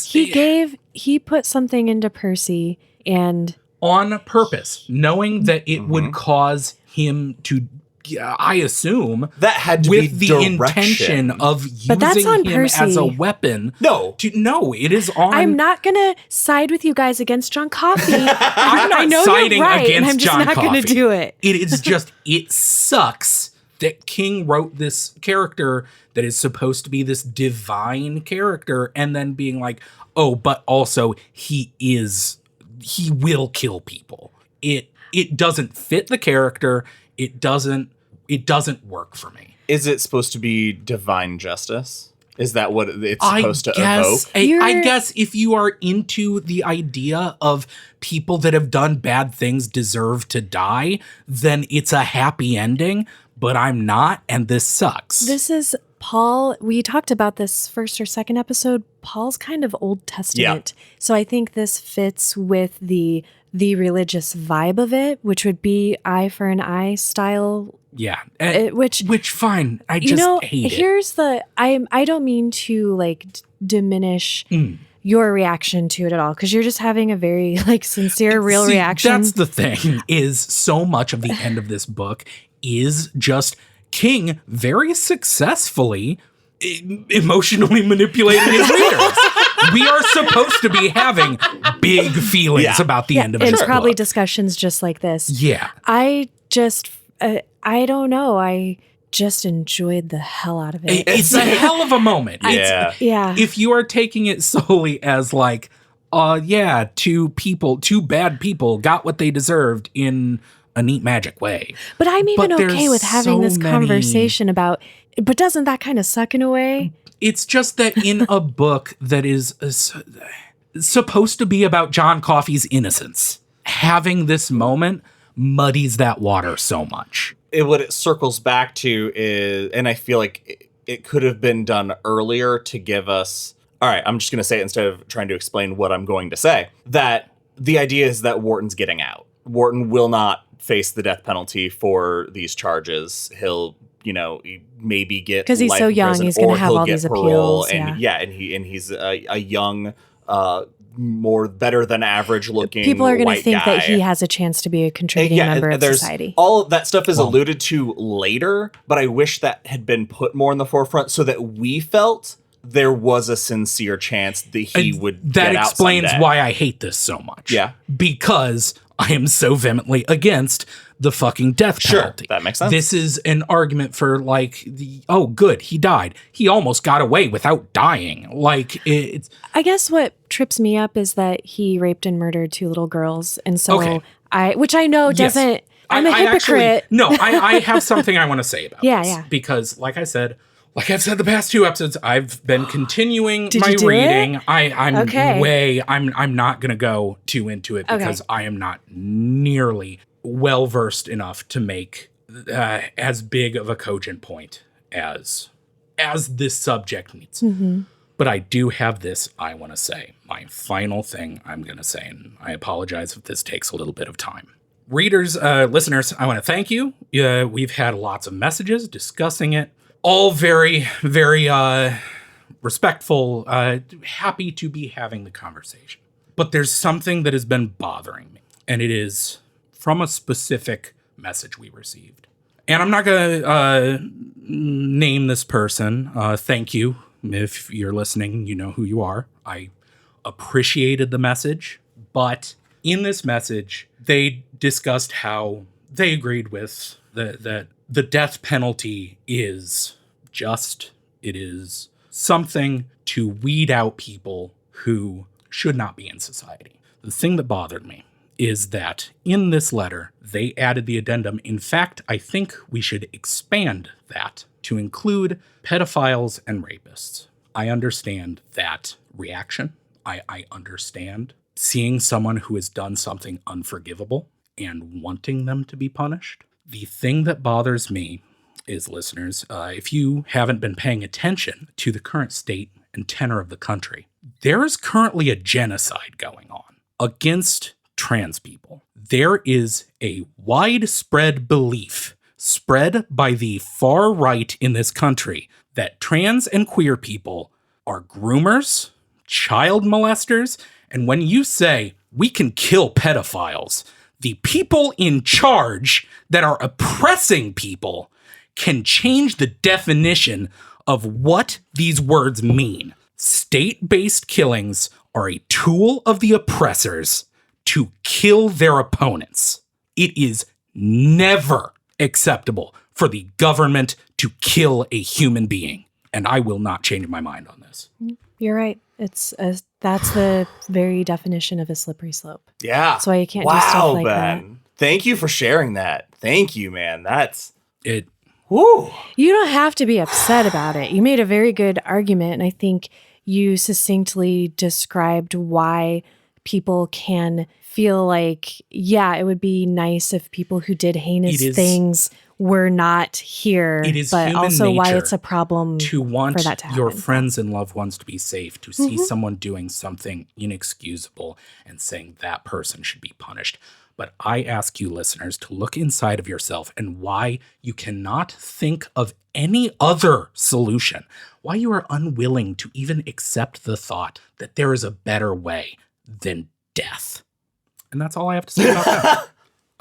Speaker 2: he is.
Speaker 1: He put something into Percy and
Speaker 3: on purpose, knowing that it would cause him to, I assume,
Speaker 2: that had to
Speaker 3: with
Speaker 2: be
Speaker 3: the
Speaker 2: direction.
Speaker 3: Intention of using him
Speaker 1: Percy.
Speaker 3: As a weapon.
Speaker 2: No,
Speaker 3: it is on.
Speaker 1: I'm not gonna side with you guys against John Coffey.
Speaker 3: I'm not
Speaker 1: I know
Speaker 3: siding
Speaker 1: you're right,
Speaker 3: against
Speaker 1: and I'm just
Speaker 3: John
Speaker 1: not
Speaker 3: Coffey.
Speaker 1: gonna do it.
Speaker 3: It is just it sucks that King wrote this character that is supposed to be this divine character, and then being like, oh, but also he will kill people. It doesn't fit the character. It doesn't work for me.
Speaker 2: Is it supposed to be divine justice? Is that what it's supposed to evoke?
Speaker 3: I guess if you are into the idea of people that have done bad things deserve to die, then it's a happy ending, but I'm not, and this sucks.
Speaker 1: This is Paul. We talked about this first or second episode. Paul's kind of Old Testament. Yeah. So I think this fits with the religious vibe of it, which would be eye for an eye style.
Speaker 3: Yeah.
Speaker 1: Which
Speaker 3: fine. I just hate it.
Speaker 1: Here's I don't mean to like diminish your reaction to it at all, because you're just having a very like sincere, real reaction.
Speaker 3: That's the thing, is so much of the end of this book is just King very successfully emotionally manipulating his readers. We are supposed to be having big feelings about the end of this book.
Speaker 1: And probably discussions just like this.
Speaker 3: Yeah.
Speaker 1: I don't know. I just enjoyed the hell out of it.
Speaker 3: It's a hell of a moment.
Speaker 1: Yeah.
Speaker 3: If you are taking it solely as like, 2 bad people got what they deserved in a neat magic way.
Speaker 1: But I'm even okay with having this conversation about, but doesn't that kind of suck in a way?
Speaker 3: It's just that in a book that is supposed to be about John Coffey's innocence, having this moment muddies that water so much.
Speaker 2: What it circles back to is, and I feel like it could have been done earlier to give us, all right, I'm just going to say it instead of trying to explain what I'm going to say, that the idea is that Wharton's getting out. Wharton will not face the death penalty for these charges. He'll, maybe get,
Speaker 1: because he's so young, he's going to have all these appeals.
Speaker 2: And he's a young, more better than average looking.
Speaker 1: People are going
Speaker 2: to
Speaker 1: think that he has a chance to be a contributing member of society.
Speaker 2: All of that stuff is alluded to later, but I wish that had been put more in the forefront so that we felt there was a sincere chance that he would get out.
Speaker 3: That explains why I hate this so much.
Speaker 2: Yeah,
Speaker 3: because I am so vehemently against the fucking death penalty.
Speaker 2: That makes sense.
Speaker 3: This is an argument for like, good, he died. He almost got away without dying. Like, it's...
Speaker 1: I guess what trips me up is that he raped and murdered 2 little girls. And so which I know doesn't... Yes. I'm a hypocrite.
Speaker 3: I have something I want to say about this.
Speaker 1: Yeah.
Speaker 3: Because, like I said, Like I've said the past 2 episodes, I've been continuing
Speaker 1: Did
Speaker 3: my
Speaker 1: you do
Speaker 3: reading.
Speaker 1: it?
Speaker 3: I'm
Speaker 1: Okay.
Speaker 3: I'm not gonna go too into it because
Speaker 1: Okay.
Speaker 3: I am not nearly well versed enough to make as big of a cogent point as this subject needs.
Speaker 1: Mm-hmm.
Speaker 3: But I do have this I want to say. My final thing I'm going to say, and I apologize if this takes a little bit of time. Readers, listeners, I want to thank you. We've had lots of messages discussing it. All very, very respectful, happy to be having the conversation. But there's something that has been bothering me, and it is from a specific message we received. And I'm not going to name this person. Thank you. If you're listening, you know who you are. I appreciated the message, but in this message, they discussed how they agreed with that the death penalty is just, it is something to weed out people who should not be in society. The thing that bothered me is that in this letter, they added the addendum. In fact, I think we should expand that to include pedophiles and rapists. I understand that reaction. I understand seeing someone who has done something unforgivable and wanting them to be punished. The thing that bothers me is, listeners, if you haven't been paying attention to the current state and tenor of the country, there is currently a genocide going on against trans people. There is a widespread belief spread by the far right in this country that trans and queer people are groomers, child molesters, and when you say we can kill pedophiles, the people in charge that are oppressing people can change the definition of what these words mean. State-based killings are a tool of the oppressors to kill their opponents. It is never acceptable for the government to kill a human being. And I will not change my mind on this.
Speaker 1: You're right. That's the very definition of a slippery slope.
Speaker 2: Yeah.
Speaker 1: That's why you can't do stuff like
Speaker 2: Ben. Thank you for sharing that. Thank you, man. That's
Speaker 3: it.
Speaker 2: Woo.
Speaker 1: You don't have to be upset about it. You made a very good argument, and I think you succinctly described why people can feel like, yeah, it would be nice if people who did heinous things were not here.
Speaker 3: It is
Speaker 1: but
Speaker 3: human
Speaker 1: also why
Speaker 3: nature
Speaker 1: it's a problem
Speaker 3: to want
Speaker 1: for that to happen.
Speaker 3: Your friends and loved ones to be safe, to see someone doing something inexcusable and saying that person should be punished. But I ask you, listeners, to look inside of yourself and why you cannot think of any other solution, why you are unwilling to even accept the thought that there is a better way than death. And that's all I have to say about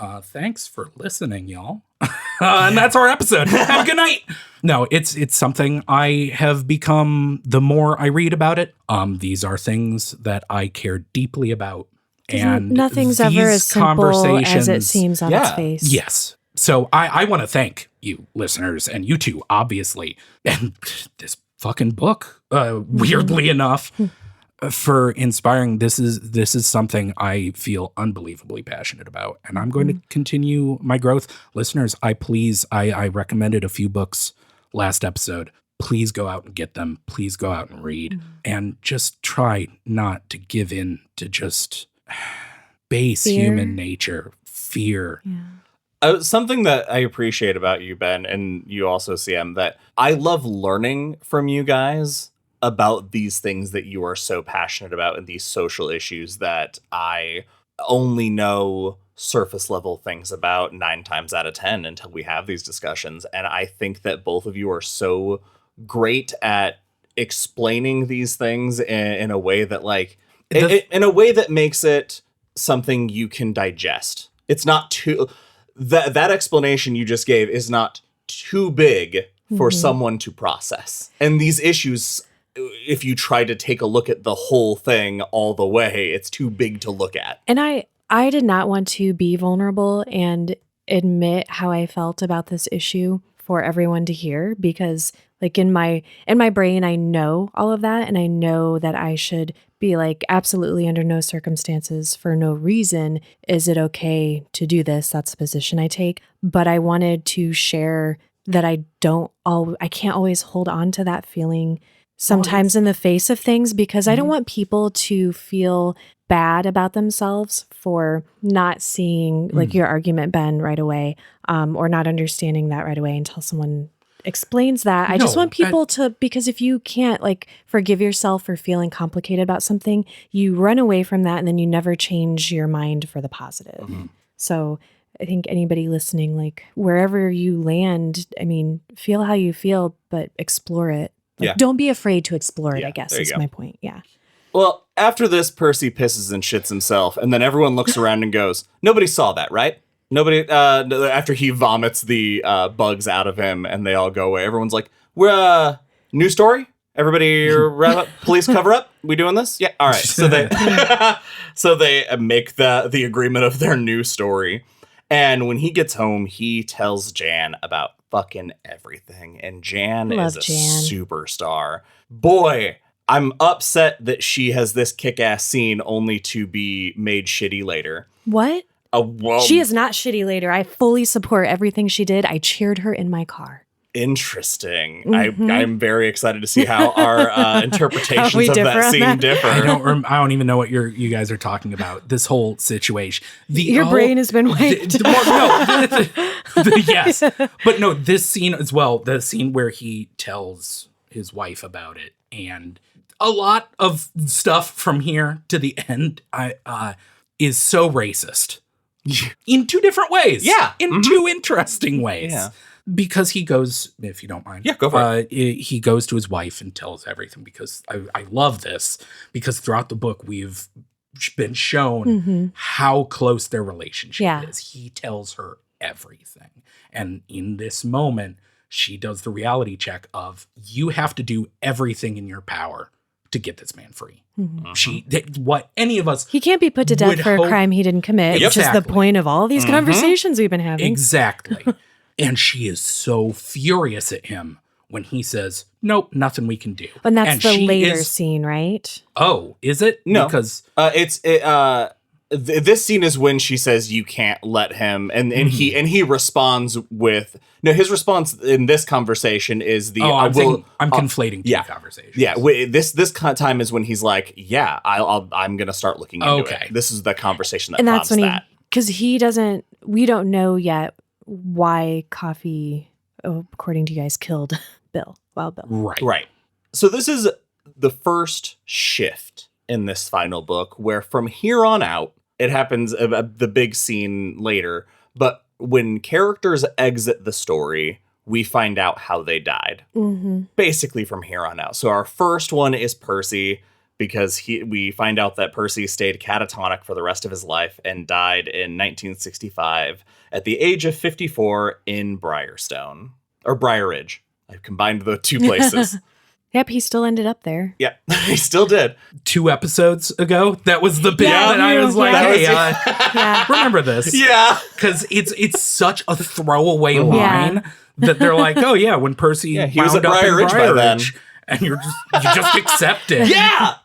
Speaker 3: that. Thanks for listening, y'all. And that's our episode. Have a good night. No, it's something I have become, the more I read about it, these are things that I care deeply about. And
Speaker 1: nothing's ever as simple as it seems on its face.
Speaker 3: Yes. So I want to thank you, listeners, and you two, obviously, and this fucking book, weirdly enough, for inspiring. This is something I feel unbelievably passionate about, and I'm going to continue my growth. Listeners, I recommended a few books last episode. Please go out and get them. Please go out and read, and just try not to give in to just base human nature, fear.
Speaker 1: Yeah.
Speaker 2: Something that I appreciate about you, Ben, and you also, CM, that I love learning from you guys about these things that you are so passionate about and these social issues that I only know surface level things about 9 times out of 10 until we have these discussions. And I think that both of you are so great at explaining these things in a way that, like, in a way that makes it something you can digest. It's not too, that explanation you just gave is not too big for someone to process. And these issues, if you try to take a look at the whole thing all the way, it's too big to look at.
Speaker 1: And I did not want to be vulnerable and admit how I felt about this issue for everyone to hear, because like in my brain, I know all of that, and I know that I should be like, absolutely under no circumstances, for no reason is it okay to do this. That's the position I take. But I wanted to share that I can't always hold on to that feeling sometimes in the face of things, because I don't want people to feel bad about themselves for not seeing like your argument, Ben, right away, or not understanding that right away until someone explains that. I just want people to, because if you can't like forgive yourself for feeling complicated about something, you run away from that and then you never change your mind for the positive. So I think anybody listening, like wherever you land, I mean, feel how you feel, but explore it. Like, don't be afraid to explore it, I guess is my point. Yeah.
Speaker 2: Well, after this, Percy pisses and shits himself, and then everyone looks around and goes, nobody saw that, right? Nobody, after he vomits the bugs out of him and they all go away, everyone's like, we're, new story? Everybody wrap up, police cover up? We doing this? Yeah, all right. So they make the agreement of their new story. And when he gets home, he tells Jan about fucking everything. And Jan is a superstar. Boy, I'm upset that she has this kick-ass scene only to be made shitty later.
Speaker 1: What?
Speaker 2: Well,
Speaker 1: she is not shitty later. I fully support everything she did. I cheered her in my car.
Speaker 2: Interesting. I'm very excited to see how our interpretations of that scene differ.
Speaker 3: I don't even know what you guys are talking about. This whole situation.
Speaker 1: Your brain has been wiped.
Speaker 3: Yes, but no. This scene as well. The scene where he tells his wife about it, and a lot of stuff from here to the end, is so racist. In two different ways.
Speaker 2: Yeah.
Speaker 3: In two interesting ways.
Speaker 2: Yeah.
Speaker 3: Because he goes, if you don't mind.
Speaker 2: Yeah, go for it.
Speaker 3: He goes to his wife and tells everything, because I love this, because throughout the book we've been shown how close their relationship is. He tells her everything. And in this moment, she does the reality check of, you have to do everything in your power to get this man free. What any of us,
Speaker 1: he can't be put to death for a crime he didn't commit, which is the point of all these conversations we've been having.
Speaker 3: Exactly. And she is so furious at him when he says, nope, nothing we can do.
Speaker 1: And that's the later scene, right?
Speaker 3: Oh, is it?
Speaker 2: No,
Speaker 3: because
Speaker 2: this scene is when she says you can't let him, and he responds with his response in this conversation is
Speaker 3: I'm conflating two conversations.
Speaker 2: Yeah, this time is when he's like, yeah, I'm gonna start looking into it. This is the conversation that, and that's when
Speaker 1: because we don't know yet why Coffee, according to you guys, killed Wild Bill.
Speaker 2: Right. So this is the first shift in this final book, where from here on out, it happens, the big scene later, but when characters exit the story, we find out how they died. Basically from here on out. So our first one is Percy, because we find out that Percy stayed catatonic for the rest of his life and died in 1965 at the age of 54 in Briarstone. Or Briar Ridge. I've combined the two places.
Speaker 1: Yep, he still ended up there.
Speaker 2: Yeah, he still did.
Speaker 3: 2 episodes ago, that was the bit that I was like, hey, remember this.
Speaker 2: Yeah.
Speaker 3: Because it's such a throwaway line that they're like, oh yeah, when Percy
Speaker 2: he was at Briar Ridge by then.
Speaker 3: And you just accept it.
Speaker 2: Yeah.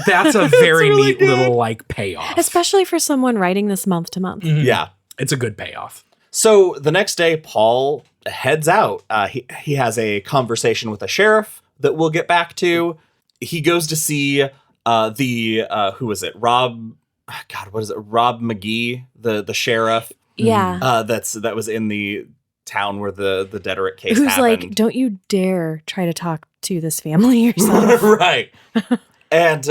Speaker 3: That's a very really neat little like payoff.
Speaker 1: Especially for someone writing this month to month.
Speaker 2: Yeah.
Speaker 3: It's a good payoff.
Speaker 2: So the next day, Paul heads out. He has a conversation with a sheriff that we'll get back to. He goes to see who was it? Rob McGee, the sheriff.
Speaker 1: Yeah.
Speaker 2: That was in the town where the Derry case
Speaker 1: Who's
Speaker 2: happened.
Speaker 1: Like, don't you dare try to talk to this family yourself.
Speaker 2: Right. And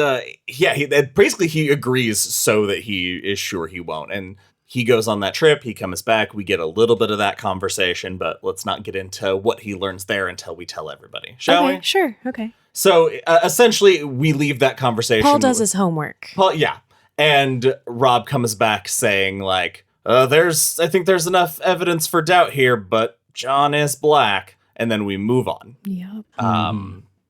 Speaker 2: basically he agrees so that he is sure he won't. And he goes on that trip. He comes back. We get a little bit of that conversation, but let's not get into what he learns there until we tell everybody. Shall we?
Speaker 1: Sure. Okay.
Speaker 2: So essentially, we leave that conversation.
Speaker 1: Paul does his homework.
Speaker 2: Yeah. And Rob comes back saying, like, I think there's enough evidence for doubt here, but John is black. And then we move on.
Speaker 1: Yep.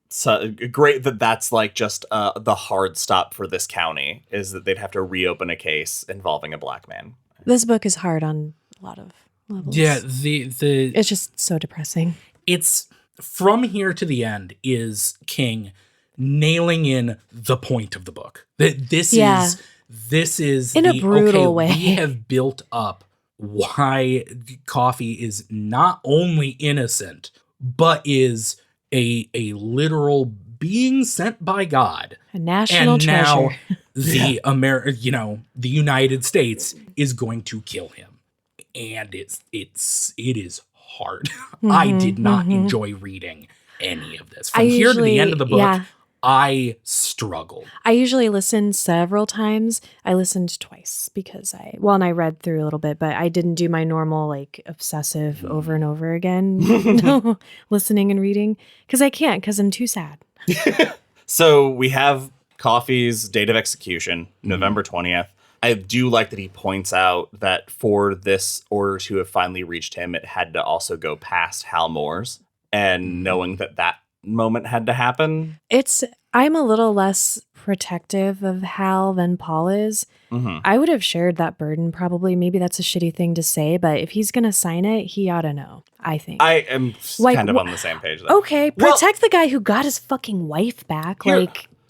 Speaker 2: So great that's like just the hard stop for this county, is that they'd have to reopen a case involving a black man.
Speaker 1: This book is hard on a lot of levels.
Speaker 3: Yeah,
Speaker 1: it's just so depressing.
Speaker 3: It's from here to the end is King nailing in the point of the book. This is
Speaker 1: in a brutal way.
Speaker 3: We have built up why Coffee is not only innocent, but is a literal being sent by God.
Speaker 1: A national
Speaker 3: And
Speaker 1: treasure.
Speaker 3: now the the United States is going to kill him. And it is hard. I did not enjoy reading any of this. From here to the end of the book,
Speaker 1: yeah.
Speaker 3: I struggled.
Speaker 1: I usually listen several times. I listened twice because and I read through a little bit, but I didn't do my normal like obsessive over and over again listening and reading because I can't because I'm too sad.
Speaker 2: So we have Coffee's date of execution, November 20th. I do like that he points out that for this order to have finally reached him, it had to also go past Hal Moore's. And knowing that moment had to happen.
Speaker 1: I'm a little less protective of Hal than Paul is. I would have shared that burden probably. Maybe that's a shitty thing to say, but if he's going to sign it, he ought to know, I think.
Speaker 2: I am kind of on the same page though.
Speaker 1: Okay, protect the guy who got his fucking wife back.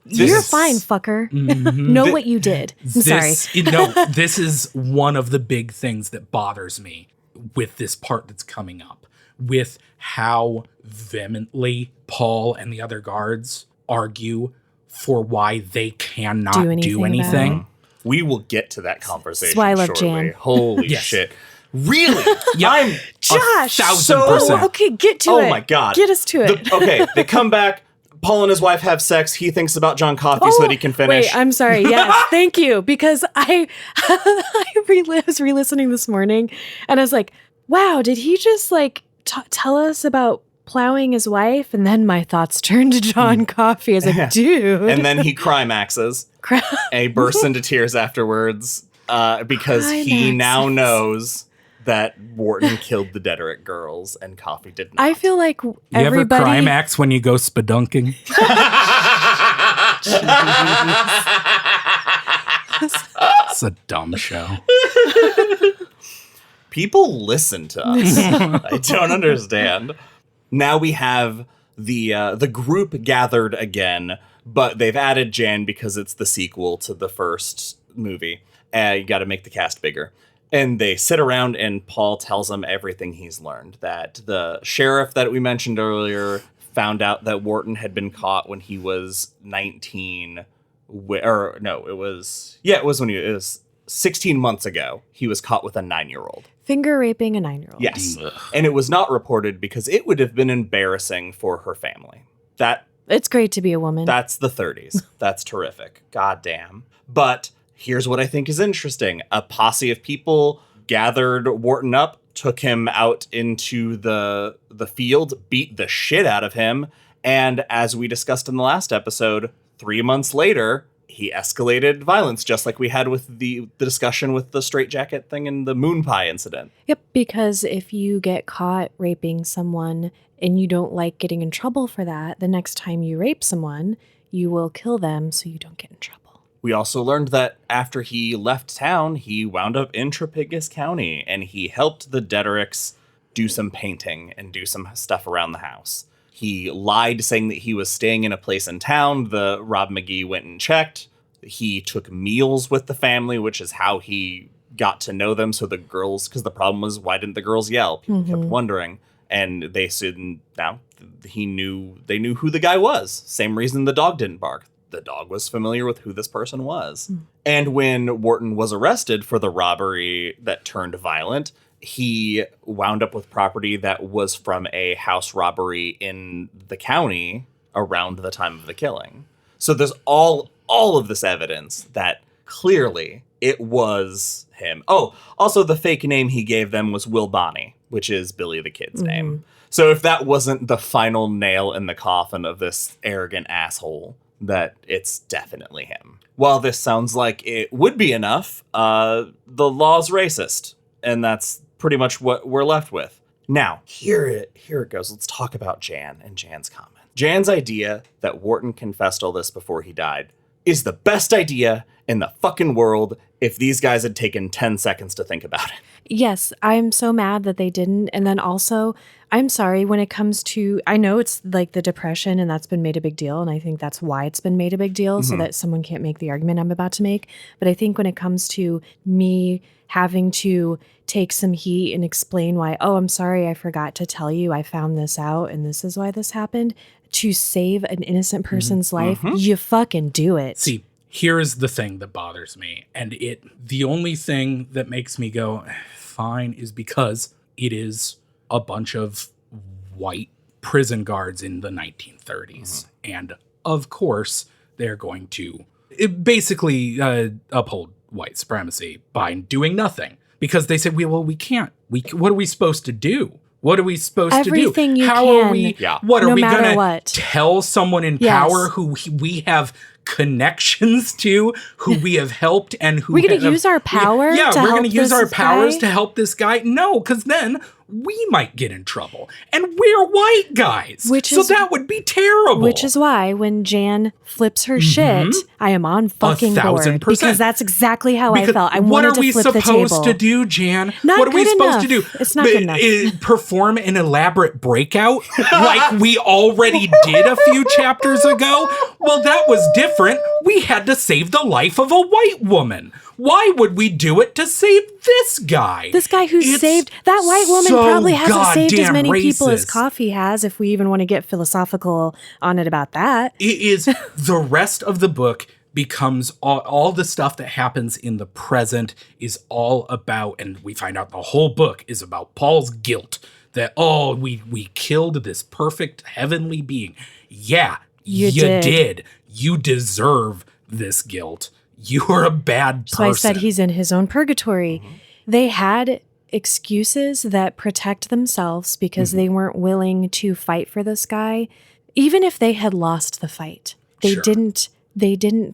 Speaker 1: You're fine, fucker. Know what you did. I'm sorry.
Speaker 3: This is one of the big things that bothers me with this part that's coming up, with how vehemently Paul and the other guards argue for why they cannot do anything.
Speaker 2: We will get to that conversation
Speaker 1: That's why I love
Speaker 2: shortly.
Speaker 1: Jan.
Speaker 2: Holy shit. Really?
Speaker 3: Yeah,
Speaker 2: I'm
Speaker 1: Josh.
Speaker 3: 1,000%.
Speaker 1: Okay, get to it.
Speaker 2: Oh my God.
Speaker 1: Get us to it.
Speaker 2: Okay, they come back. Paul and his wife have sex. He thinks about John Coffey so that he can finish.
Speaker 1: Wait, I'm sorry. Yes, thank you. Because I was re-listening this morning and I was like, wow, did he just tell us about plowing his wife? And then my thoughts turned to John Coffey. I was like, dude.
Speaker 2: And then he climaxes. And he bursts into tears afterwards because he now knows that Wharton killed the Dedrick girls and Coffey did not.
Speaker 1: I feel like
Speaker 3: you ever
Speaker 1: everybody...
Speaker 3: climax when you go spelunking? It's a dumb show.
Speaker 2: People listen to us. I don't understand. Now we have the group gathered again, but they've added Jan because it's the sequel to the first movie. You got to make the cast bigger. And they sit around and Paul tells them everything he's learned. That the sheriff that we mentioned earlier found out that Wharton had been caught when he was 19. It was when he was 16 months ago. He was caught with a 9-year-old.
Speaker 1: Finger raping a 9-year-old.
Speaker 2: Yes. And it was not reported because it would have been embarrassing for her family.
Speaker 1: It's great to be a woman.
Speaker 2: That's the 30s. That's terrific. God damn. But here's what I think is interesting. A posse of people gathered Wharton up, took him out into the field, beat the shit out of him. And as we discussed in the last episode, 3 months later, he escalated violence, just like we had with the discussion with the straitjacket thing and the moon pie incident.
Speaker 1: Yep, because if you get caught raping someone and you don't like getting in trouble for that, the next time you rape someone, you will kill them so you don't get in trouble.
Speaker 2: We also learned that after he left town, he wound up in Trepigus County, and he helped the Dedricks do some painting and do some stuff around the house. He lied, saying that he was staying in a place in town. The Rob McGee went and checked. He took meals with the family, which is how he got to know them. So the girls, because the problem was, why didn't the girls yell? People kept wondering. And they said now they knew who the guy was. Same reason the dog didn't bark. The dog was familiar with who this person was. And when Wharton was arrested for the robbery that turned violent, he wound up with property that was from a house robbery in the county around the time of the killing. So there's all of this evidence that clearly it was him. Oh, also the fake name he gave them was Will Bonney, which is Billy the Kid's name. So if that wasn't the final nail in the coffin of this arrogant asshole, that it's definitely him. While this sounds like it would be enough, the law's racist, and that's pretty much what we're left with. Now, here it goes. Let's talk about Jan and Jan's comment. Jan's idea that Wharton confessed all this before he died is the best idea in the fucking world if these guys had taken 10 seconds to think about it.
Speaker 1: Yes, I'm so mad that they didn't. And then also, I'm sorry when it comes to, I know it's like the depression and that's been made a big deal. And I think that's why it's been made a big deal so that someone can't make the argument I'm about to make. But I think when it comes to me having to take some heat and explain why, oh, I'm sorry, I forgot to tell you, I found this out and this is why this happened, to save an innocent person's life, you fucking do it.
Speaker 3: See, here's the thing that bothers me. And the only thing that makes me go, fine, is because it is a bunch of white prison guards in the 1930s. And of course, they're going to basically uphold white supremacy by doing nothing. Because they said, we can't. What are we supposed to do? What are we supposed
Speaker 1: Everything
Speaker 3: to do?
Speaker 1: you
Speaker 3: How
Speaker 1: can,
Speaker 3: are we?
Speaker 2: Yeah.
Speaker 3: What are
Speaker 1: no
Speaker 3: we
Speaker 1: matter
Speaker 3: gonna
Speaker 1: what.
Speaker 3: tell someone in power who we have connections to, who we have helped, and who
Speaker 1: We're gonna use our power to
Speaker 3: we're
Speaker 1: help
Speaker 3: gonna use our
Speaker 1: this
Speaker 3: powers
Speaker 1: guy?
Speaker 3: to help this guy. No, because then we might get in trouble, and we're white guys, so that would be terrible.
Speaker 1: Which is why when Jan flips her shit, I am on fucking board
Speaker 3: 1,000%.
Speaker 1: because that's exactly how I
Speaker 3: Because
Speaker 1: felt. I
Speaker 3: what
Speaker 1: wanted
Speaker 3: are
Speaker 1: to
Speaker 3: we
Speaker 1: flip the
Speaker 3: supposed
Speaker 1: table.
Speaker 3: to do, Jan?
Speaker 1: Not
Speaker 3: what are we
Speaker 1: good
Speaker 3: supposed to do?
Speaker 1: enough. It's not good enough.
Speaker 3: Perform an elaborate breakout like we already did a few chapters ago? Well, that was different. We had to save the life of a white woman. Why would we do it to save this guy?
Speaker 1: This guy who
Speaker 3: It's
Speaker 1: saved that white woman
Speaker 3: so
Speaker 1: probably hasn't saved as
Speaker 3: goddamn
Speaker 1: many people as
Speaker 3: racist.
Speaker 1: Coffee has, if we even want to get philosophical on it about that.
Speaker 3: It is the rest of the book becomes all the stuff that happens in the present is all about, and we find out the whole book is about Paul's guilt that, oh, we killed this perfect heavenly being. Yeah, you did. You deserve this guilt. You're a bad person.
Speaker 1: So I said he's in his own purgatory. They had excuses that protect themselves because they weren't willing to fight for this guy. Even if they had lost the fight, they didn't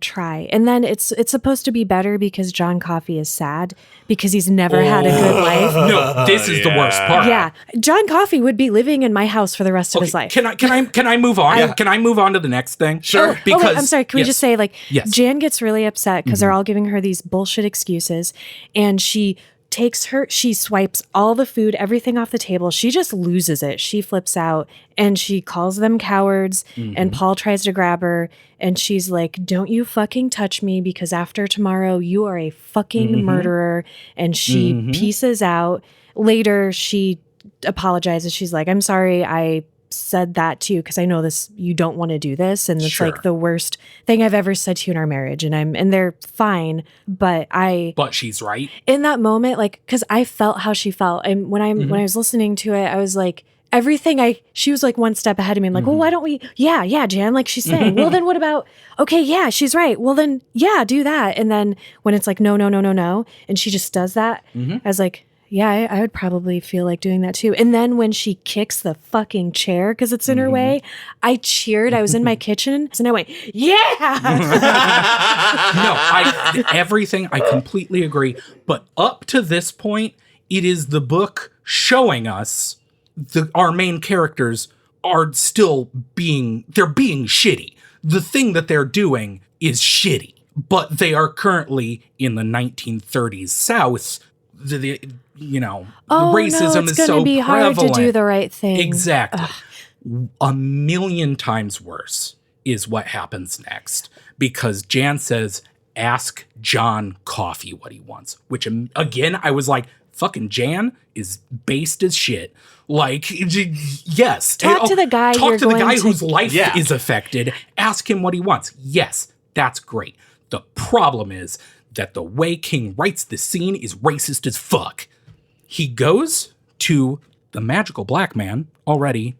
Speaker 1: try. And then it's supposed to be better because John Coffey is sad because he's never had a good life.
Speaker 3: No, this is the worst part.
Speaker 1: Yeah. John Coffey would be living in my house for the rest of his life.
Speaker 3: Can I move on? Can I move on to the next thing?
Speaker 2: Sure.
Speaker 1: Wait, I'm sorry. Can we just say, like,
Speaker 3: Yes.
Speaker 1: Jan gets really upset because they're all giving her these bullshit excuses, and she swipes all the food, everything off the table. She just loses it. She flips out and she calls them cowards. And Paul tries to grab her and she's like, don't you fucking touch me because after tomorrow you are a fucking murderer. And she pieces out. Later, she apologizes. She's like, I'm sorry, I said that to you because I know this, you don't want to do this, and it's like the worst thing I've ever said to you in our marriage, and they're fine, but
Speaker 3: she's right
Speaker 1: in that moment, like, because I felt how she felt, and when I was listening to it, I was like, she was like one step ahead of me. I'm like, well, why don't we? Yeah, Jan, like she's saying. Well, then what about? Okay, yeah, she's right. Well, then yeah, do that. And then when it's like no, and she just does that, I was like, yeah, I would probably feel like doing that too. And then when she kicks the fucking chair because it's in her way, I cheered. I was in my kitchen and I went, yeah.
Speaker 3: No, everything, I completely agree. But up to this point, it is the book showing us our main characters are still being shitty. The thing that they're doing is shitty. But they are currently in the 1930s South. The racism is so
Speaker 1: be
Speaker 3: prevalent.
Speaker 1: hard to do the right thing.
Speaker 3: Exactly. A million times worse is what happens next, because Jan says, ask John Coffey what he wants, which again, I was like, fucking Jan is based as shit. Like, yes.
Speaker 1: Talk to the guy
Speaker 3: whose life is affected. Ask him what he wants. Yes, that's great. The problem is that the way King writes this scene is racist as fuck. He goes to the magical black man already.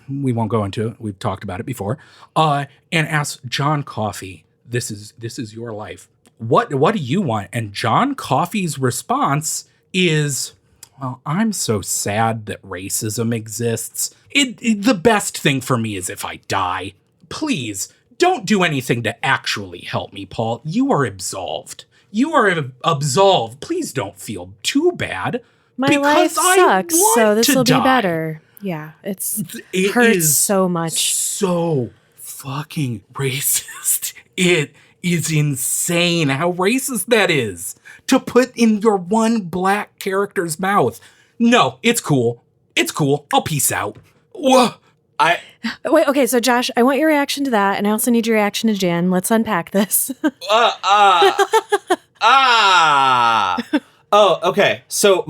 Speaker 3: We won't go into it. We've talked about it before. And asks John Coffey, this is your life. What do you want? And John Coffey's response is, well, I'm so sad that racism exists. The best thing for me is if I die. Please, don't do anything to actually help me, Paul. You are absolved. You are absolved. Please don't feel too bad.
Speaker 1: My life sucks, so this will be better. Yeah, it hurts so much.
Speaker 3: So fucking racist. It is insane how racist that is to put in your one black character's mouth. No, it's cool. It's cool. I'll peace out. Whoa.
Speaker 1: Wait, okay, so Josh, I want your reaction to that, and I also need your reaction to Jan. Let's unpack this.
Speaker 2: Oh, okay. So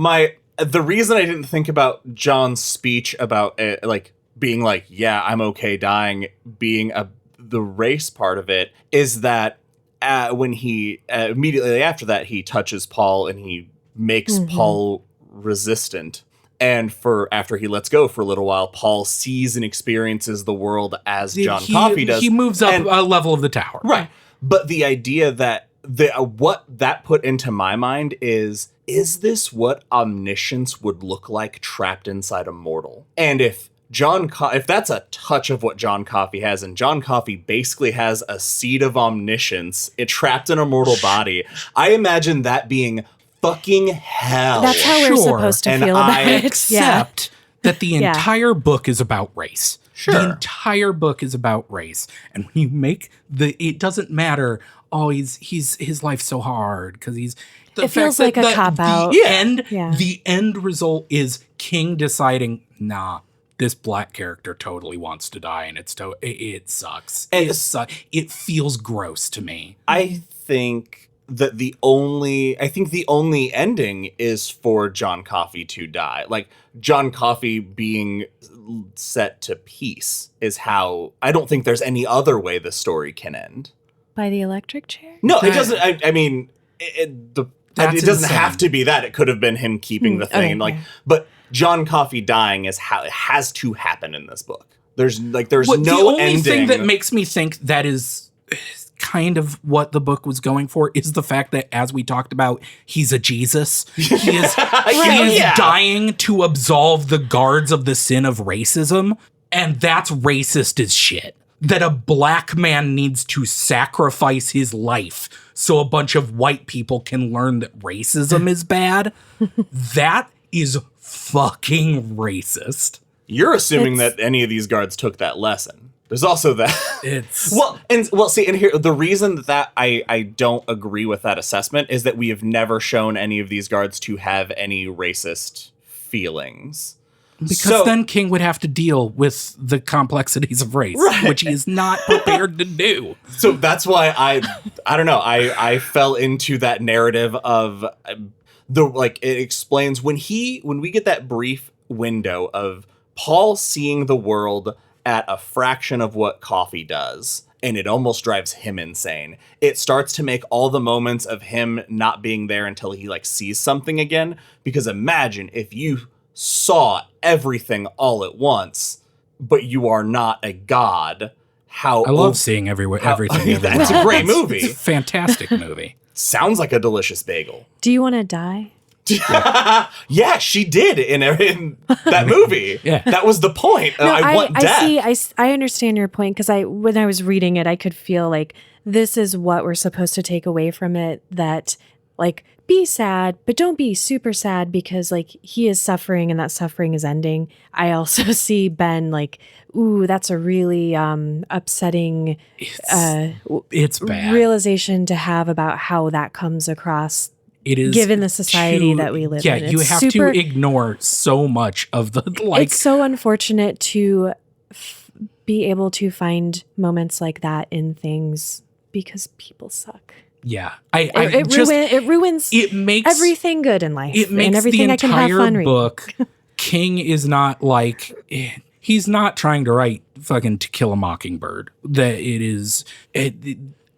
Speaker 2: the reason I didn't think about John's speech about it, like being like, yeah, I'm okay dying, being the race part of it, is that when he immediately after that he touches Paul and he makes Paul resistant. And after he lets go for a little while, Paul sees and experiences the world as John Coffey does.
Speaker 3: He moves up a level of the tower.
Speaker 2: Right. But the idea that what that put into my mind is this what omniscience would look like trapped inside a mortal? And if that's a touch of what John Coffey has, and John Coffey basically has a seed of omniscience, it trapped in a mortal body, I imagine that being fucking hell.
Speaker 1: That's how we're supposed to feel about it.
Speaker 3: Accept that the entire book is about race.
Speaker 2: Sure.
Speaker 3: The entire book is about race. And when you make it doesn't matter, his life's so hard because
Speaker 1: it feels like a cop-out.
Speaker 3: The end result is King deciding, nah, this black character totally wants to die, and it sucks. It feels gross to me.
Speaker 2: I think that the only ending is for John Coffey to die. Like, John Coffey being set to peace is how, I don't think there's any other way the story can end.
Speaker 1: By the electric chair?
Speaker 2: No, it doesn't. I mean, it doesn't insane. Have to be that. It could have been him keeping the thing. But John Coffey dying is how it has to happen in this book. There's no ending. The
Speaker 3: only thing that makes me think that is kind of what the book was going for is the fact that, as we talked about, he's a Jesus. He is dying to absolve the guards of the sin of racism, and that's racist as shit. That a black man needs to sacrifice his life so a bunch of white people can learn that racism is bad. That is fucking racist.
Speaker 2: You're assuming that any of these guards took that lesson. There's also that. And here, the reason that I don't agree with that assessment is that we have never shown any of these guards to have any racist feelings.
Speaker 3: Because then King would have to deal with the complexities of race, which he is not prepared to do.
Speaker 2: So that's why I don't know. I fell into that narrative of it explains when we get that brief window of Paul seeing the world at a fraction of what Coffey does, and it almost drives him insane. It starts to make all the moments of him not being there until he sees something again. Because imagine if you saw everything all at once, but you are not a god. I
Speaker 3: love seeing everything.
Speaker 2: That's a great movie.
Speaker 3: It's a fantastic movie.
Speaker 2: Sounds like a delicious bagel.
Speaker 1: Do you want to die?
Speaker 2: Yeah, she did in that movie.
Speaker 3: Yeah.
Speaker 2: That was the point.
Speaker 1: No,
Speaker 2: I want death.
Speaker 1: I understand your point, because when I was reading it, I could feel like this is what we're supposed to take away from it, that be sad, but don't be super sad, because he is suffering and that suffering is ending. I also see Ben ooh, that's a really upsetting
Speaker 3: it's bad
Speaker 1: realization to have about how that comes across.
Speaker 3: It is
Speaker 1: given the society that we live in.
Speaker 3: Yeah, you have to ignore so much of the
Speaker 1: It's so unfortunate to be able to find moments like that in things, because people suck.
Speaker 3: Yeah,
Speaker 1: it ruins.
Speaker 3: It makes
Speaker 1: everything good in life.
Speaker 3: It makes
Speaker 1: and everything
Speaker 3: the
Speaker 1: I can have fun
Speaker 3: entire book. King is not he's not trying to write fucking To Kill a Mockingbird. That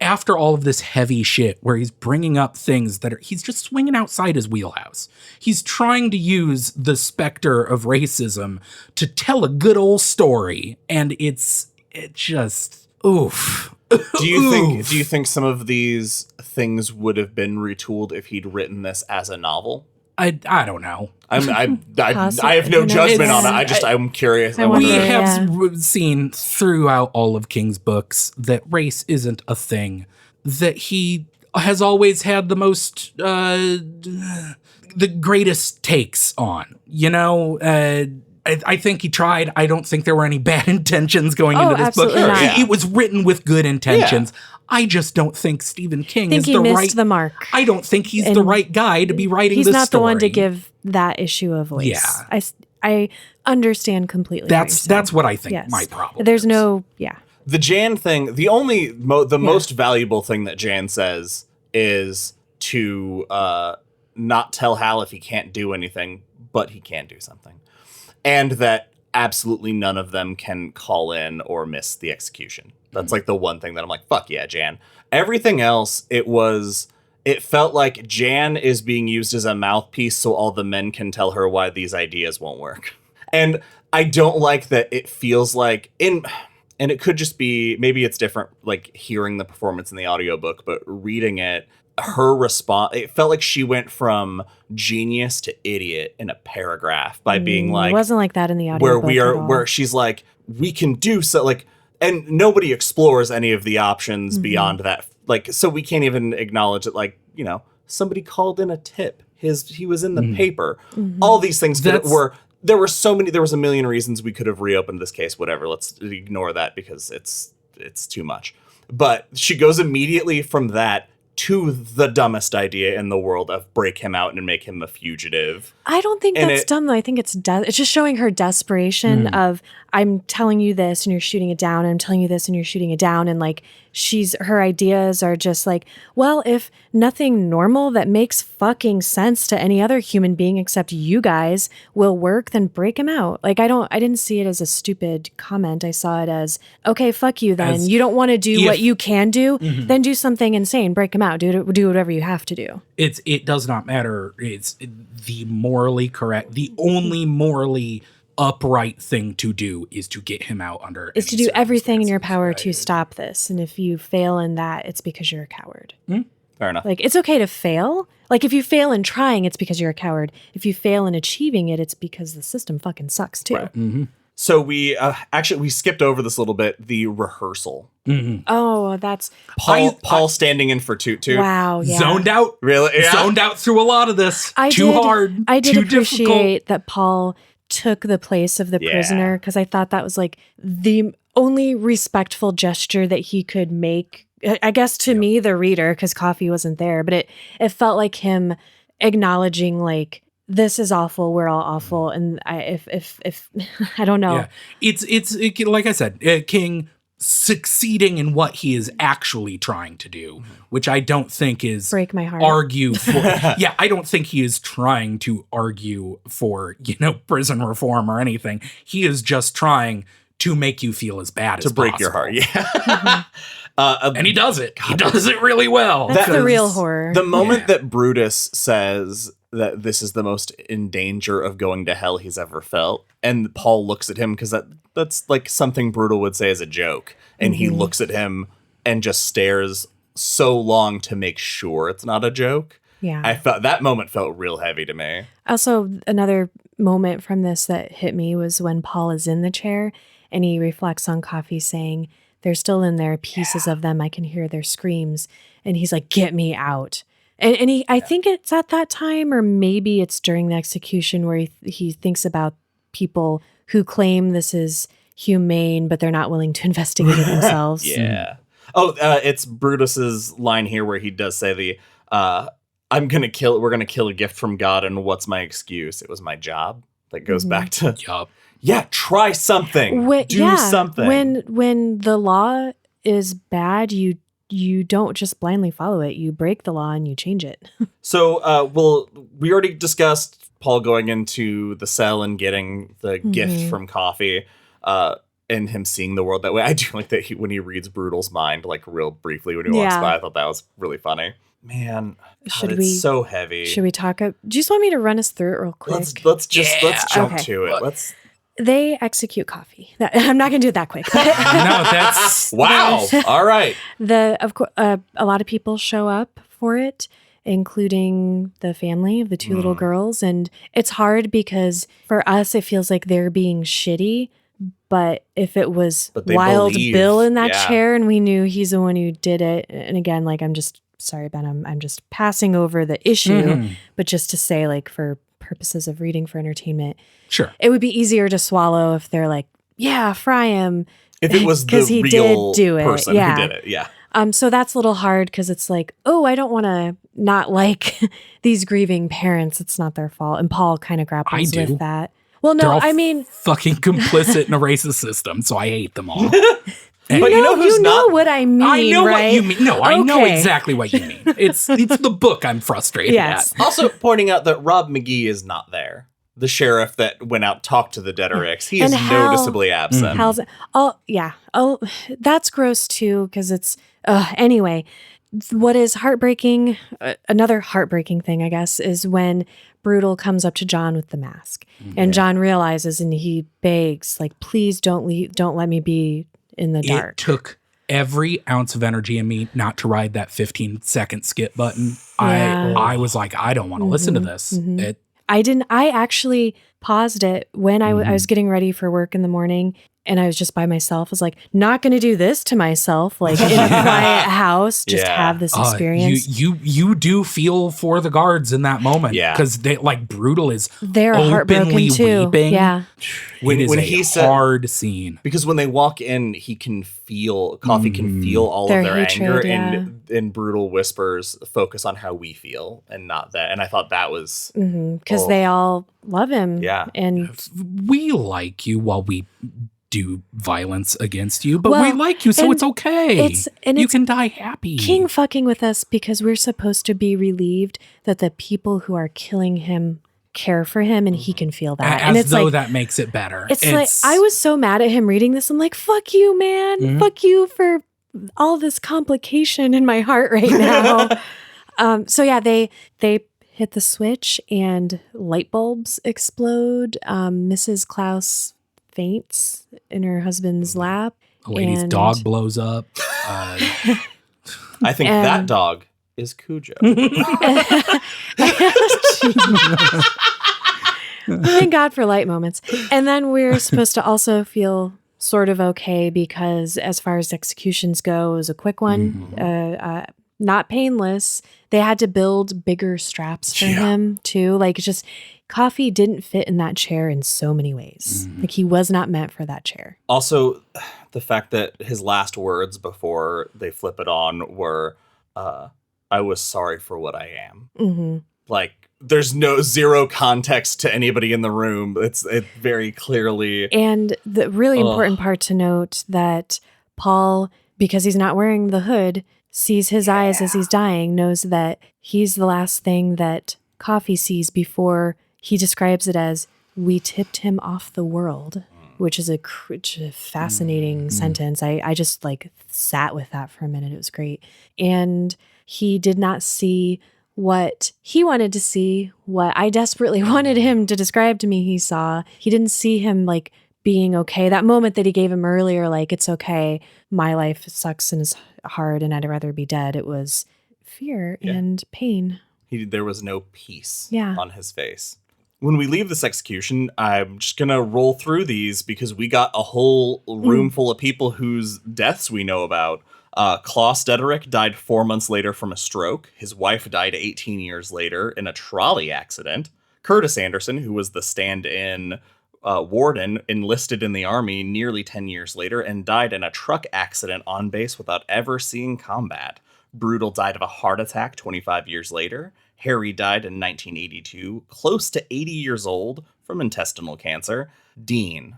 Speaker 3: after all of this heavy shit where he's bringing up things he's just swinging outside his wheelhouse. He's trying to use the specter of racism to tell a good old story, and it just oof.
Speaker 2: Do you think some of these things would have been retooled if he'd written this as a novel?
Speaker 3: I don't know.
Speaker 2: I have no judgment on it. I'm curious.
Speaker 3: We have seen throughout all of King's books that race isn't a thing. That he has always had the most, the greatest takes on. I think he tried. I don't think there were any bad intentions going into this book.
Speaker 1: absolutely not.
Speaker 2: Yeah.
Speaker 3: It was written with good intentions. I just don't think Stephen King is the right.
Speaker 1: The mark.
Speaker 3: I don't think he's the right guy to be writing
Speaker 1: He's
Speaker 3: this
Speaker 1: not
Speaker 3: story.
Speaker 1: the one to give that issue a voice.
Speaker 3: Yeah.
Speaker 1: I understand completely.
Speaker 3: That's what I think my problem
Speaker 1: There's
Speaker 3: is.
Speaker 1: no, yeah.
Speaker 2: The Jan thing, the only, the most valuable thing that Jan says is to not tell Hal if he can't do anything, but he can do something. And that absolutely none of them can call in or miss the execution. That's like the one thing that I'm like, fuck yeah, Jan. Everything else, it felt like Jan is being used as a mouthpiece so all the men can tell her why these ideas won't work. And I don't like that it feels like and it could just be, maybe it's different, like hearing the performance in the audiobook, but reading it, her response, it felt like she went from genius to idiot in a paragraph by being like,
Speaker 1: it wasn't like that in the audiobook
Speaker 2: where she's like, we can do so, like, and nobody explores any of the options beyond that. Like, so we can't even acknowledge that, like, you know, somebody called in a tip. He was in the paper. All these things there was a million reasons we could have reopened this case, whatever. Let's ignore that because it's too much. But she goes immediately from that to the dumbest idea in the world of break him out and make him a fugitive.
Speaker 1: I don't think that's dumb, though. I think it's just showing her desperation of, I'm telling you this and you're shooting it down. And I'm telling you this and you're shooting it down. And like, her ideas are just like, well, if nothing normal that makes fucking sense to any other human being except you guys will work, then break him out. Like, I didn't see it as a stupid comment. I saw it as, okay, fuck you then. You don't want to do what you can do, then do something insane. Break him out. Do whatever you have to do.
Speaker 3: It does not matter. It's the morally correct, the only morally upright thing to do is to get him out under
Speaker 1: is to do everything in your power to stop this. And if you fail in that, it's because you're a coward.
Speaker 2: Fair enough.
Speaker 1: Like, it's okay to fail. Like, if you fail in trying, it's because you're a coward. If you fail in achieving it, it's because the system fucking sucks too.
Speaker 2: Right. So we skipped over this a little bit, the rehearsal.
Speaker 1: Oh, that's
Speaker 2: Paul standing in for Toot Toot.
Speaker 1: wow. Yeah.
Speaker 3: zoned out.
Speaker 2: Really? Yeah.
Speaker 3: Zoned out through a lot of this. Too hard.
Speaker 1: I did
Speaker 3: too
Speaker 1: appreciate that Paul took the place of the prisoner, because I thought that was like the only respectful gesture that he could make. I guess to me, the reader, because Coffee wasn't there, but it felt like him acknowledging like, this is awful. We're all awful. And if I don't know.
Speaker 3: Yeah. It's like I said, King succeeding in what he is actually trying to do, which I don't think is
Speaker 1: break my heart.
Speaker 3: Argue for. Yeah, I don't think he is trying to argue for, prison reform or anything. He is just trying to make you feel as bad as
Speaker 2: break
Speaker 3: possible.
Speaker 2: your heart. Yeah.
Speaker 3: And he does it. He does it really well.
Speaker 1: That's the real horror.
Speaker 2: The moment that Brutus says that this is the most in danger of going to hell he's ever felt, and Paul looks at him, because that's like something Brutal would say as a joke, and he looks at him and just stares so long to make sure it's not a joke.
Speaker 1: Yeah.
Speaker 2: I felt that moment felt real heavy to me.
Speaker 1: Also, another moment from this that hit me was when Paul is in the chair and he reflects on Coffee saying, they're still in there, pieces of them. I can hear their screams. And he's like, get me out. And I think it's at that time, or maybe it's during the execution, where he thinks about people who claim this is humane, but they're not willing to investigate it themselves.
Speaker 2: Yeah. Oh, it's Brutus's line here where he does say we're going to kill a gift from God, and what's my excuse? It was my job. That goes back to, try something. Do something.
Speaker 1: When the law is bad, you don't just blindly follow it. You break the law and you change it.
Speaker 2: So, we already discussed Paul going into the cell and getting the gift from Coffee, and him seeing the world that way. I do like that when he reads Brutal's mind, like real briefly when he walks by. I thought that was really funny. Man, it's so heavy.
Speaker 1: Should we talk? Do you just want me to run us through it real quick?
Speaker 2: Let's jump to it.
Speaker 1: They execute Coffee. I'm not going to do it that quick. But
Speaker 3: No, that's
Speaker 2: wow. All right.
Speaker 1: Of course, a lot of people show up for it, including the family of the two little girls, and it's hard because for us it feels like they're being shitty. But if it was Wild Bill in that chair and we knew he's the one who did it, and again, like, I'm just sorry, Ben, I'm just passing over the issue, but just to say, like, for purposes of reading for entertainment.
Speaker 3: Sure.
Speaker 1: It would be easier to swallow if they're like, yeah, fry him.
Speaker 2: If it was the
Speaker 1: he
Speaker 2: real
Speaker 1: did do it.
Speaker 2: person
Speaker 1: Yeah.
Speaker 2: who did it, yeah.
Speaker 1: So that's a little hard because it's like, oh, I don't want to not like these grieving parents. It's not their fault. And Paul kind of grapples with that. Well,
Speaker 3: They're
Speaker 1: no,
Speaker 3: all
Speaker 1: I mean,
Speaker 3: fucking complicit in a racist system, so I hate them all.
Speaker 2: But you know who's
Speaker 1: you know
Speaker 2: not?
Speaker 1: what I mean,
Speaker 3: I know
Speaker 1: right?
Speaker 3: what you mean. No, I know
Speaker 1: Okay.
Speaker 3: exactly what you mean. It's the book I'm frustrated
Speaker 1: Yes.
Speaker 3: at.
Speaker 2: Also pointing out that Rob McGee is not there. The sheriff that went out talked to the Dedricks. He is
Speaker 1: And Hal-
Speaker 2: noticeably absent.
Speaker 1: Hal's, yeah. Oh, that's gross too, because it's, anyway, what is heartbreaking, another heartbreaking thing, I guess, is when Brutal comes up to John with the mask. And John realizes and he begs, like, please don't let me be in the dark.
Speaker 3: It took every ounce of energy in me not to ride that 15-second skip button.
Speaker 1: Yeah.
Speaker 3: I was like, I don't want to listen to this.
Speaker 1: I actually paused it when I was getting ready for work in the morning and I was just by myself. I was like, not going to do this to myself, like in a quiet house, just have this experience.
Speaker 3: You do feel for the guards in that moment.
Speaker 2: Yeah.
Speaker 3: Because they like Brutal is
Speaker 1: They're
Speaker 3: openly
Speaker 1: heartbroken too.
Speaker 3: weeping.
Speaker 1: Yeah.
Speaker 2: When
Speaker 3: it is
Speaker 2: he
Speaker 3: a
Speaker 2: said-
Speaker 3: hard scene.
Speaker 2: Because when they walk in, Coffee can feel all
Speaker 1: Their
Speaker 2: of their
Speaker 1: hatred,
Speaker 2: anger, and Brutal whispers, focus on how we feel and not that. And I thought that was...
Speaker 1: Because they all love him.
Speaker 2: Yeah.
Speaker 1: And
Speaker 3: We like you while we do violence against you, but
Speaker 1: Well,
Speaker 3: we like you, so
Speaker 1: and
Speaker 3: it's okay.
Speaker 1: and
Speaker 3: you
Speaker 1: it's
Speaker 3: can die happy.
Speaker 1: King fucking with us because we're supposed to be relieved that the people who are killing him care for him and he can feel that.
Speaker 3: As
Speaker 1: And it's
Speaker 3: though
Speaker 1: like,
Speaker 3: that makes it better.
Speaker 1: it's like, I was so mad at him reading this. I'm like, fuck you, man. Fuck you for all this complication in my heart right now. So yeah, they hit the switch and light bulbs explode. Mrs. Klaus faints in her husband's lap.
Speaker 3: a lady's
Speaker 1: and-
Speaker 3: dog blows up.
Speaker 2: I think that dog is Cujo.
Speaker 1: Thank God for light moments. And then we're supposed to also feel sort of okay because as far as executions go, it was a quick one, not painless. They had to build bigger straps for him too. Like just Coffee didn't fit in that chair in so many ways. Like he was not meant for that chair.
Speaker 2: Also, the fact that his last words before they flip it on were, I was sorry for what I am. Like, there's zero context to anybody in the room. It very clearly.
Speaker 1: And the really important part to note that Paul, because he's not wearing the hood, sees his eyes as he's dying, knows that he's the last thing that Coffee sees before he describes it as, we tipped him off the world, which is a fascinating sentence. I just like sat with that for a minute. It was great. And he did not see what he wanted to see, what I desperately wanted him to describe to me he saw. He didn't see him like being okay. That moment that he gave him earlier, like, it's okay, my life sucks and is hard and I'd rather be dead. It was fear and pain.
Speaker 2: There was no peace
Speaker 1: Yeah.
Speaker 2: on his face. When we leave this execution, I'm just going to roll through these because we got a whole room full of people whose deaths we know about. Klaus Dederick died 4 months later from a stroke. His wife died 18 years later in a trolley accident. Curtis Anderson, who was the stand-in warden, enlisted in the army nearly 10 years later and died in a truck accident on base without ever seeing combat. Brutal died of a heart attack 25 years later. Harry died in 1982, close to 80 years old, from intestinal cancer. Dean,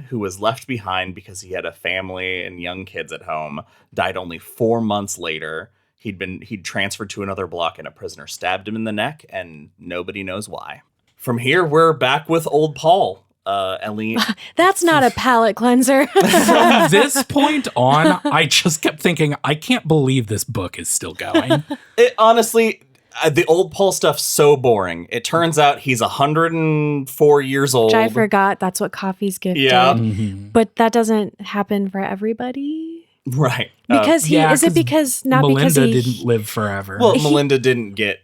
Speaker 2: who was left behind because he had a family and young kids at home, died only 4 months later. He'd transferred to another block and a prisoner stabbed him in the neck, and nobody knows why. From here, we're back with old Paul. Eileen.
Speaker 1: That's not a palate cleanser.
Speaker 3: From this point on, I just kept thinking, I can't believe this book is still going.
Speaker 2: It honestly, the old Paul stuff's so boring. It turns out he's 104 years old.
Speaker 1: Which I forgot that's what Coffee's gift did. But that doesn't happen for everybody.
Speaker 2: Right.
Speaker 1: Because
Speaker 3: Melinda didn't live forever.
Speaker 2: Well, Melinda didn't get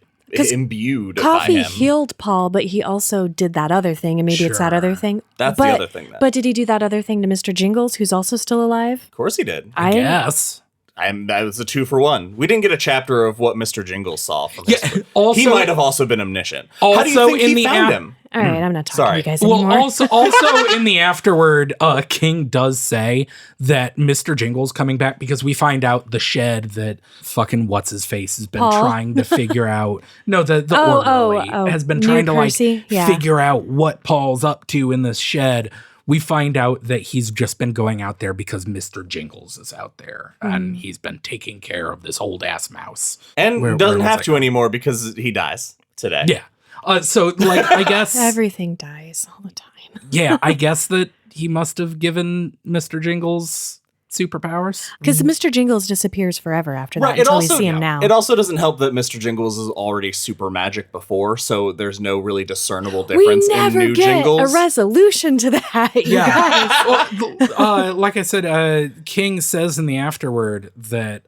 Speaker 2: imbued
Speaker 1: Coffee
Speaker 2: by him.
Speaker 1: healed Paul, but he also did that other thing, and maybe it's that other thing.
Speaker 2: That's the other thing then.
Speaker 1: But did he do that other thing to Mr. Jingles, who's also still alive?
Speaker 2: Of course he did.
Speaker 3: I guess.
Speaker 2: That was a 2-for-1. We didn't get a chapter of what Mr. Jingles saw from his book.
Speaker 3: Also,
Speaker 2: he might have also been omniscient.
Speaker 3: Also,
Speaker 2: how do you think he found him?
Speaker 1: All right, I'm not talking to you guys
Speaker 3: Well,
Speaker 1: anymore.
Speaker 3: also in the afterword, King does say that Mr. Jingle's coming back because we find out the shed that fucking what's his face has been
Speaker 1: Paul?
Speaker 3: trying to figure out. No, the orderly has been
Speaker 1: New
Speaker 3: trying to
Speaker 1: Percy? Yeah.
Speaker 3: figure out what Paul's up to in this shed. We find out that he's just been going out there because Mr. Jingles is out there and he's been taking care of this old ass mouse.
Speaker 2: And doesn't have to anymore because he dies today.
Speaker 3: Yeah. So, like, I guess
Speaker 1: everything dies all the time.
Speaker 3: Yeah, I guess that he must have given Mr. Jingles superpowers.
Speaker 1: Because Mr. Jingles disappears forever after that until we see him now.
Speaker 2: It also doesn't help that Mr. Jingles is already super magic before, so there's no really discernible difference in new Jingles.
Speaker 1: A resolution to that.
Speaker 3: Yeah. Well, like I said, King says in the afterword that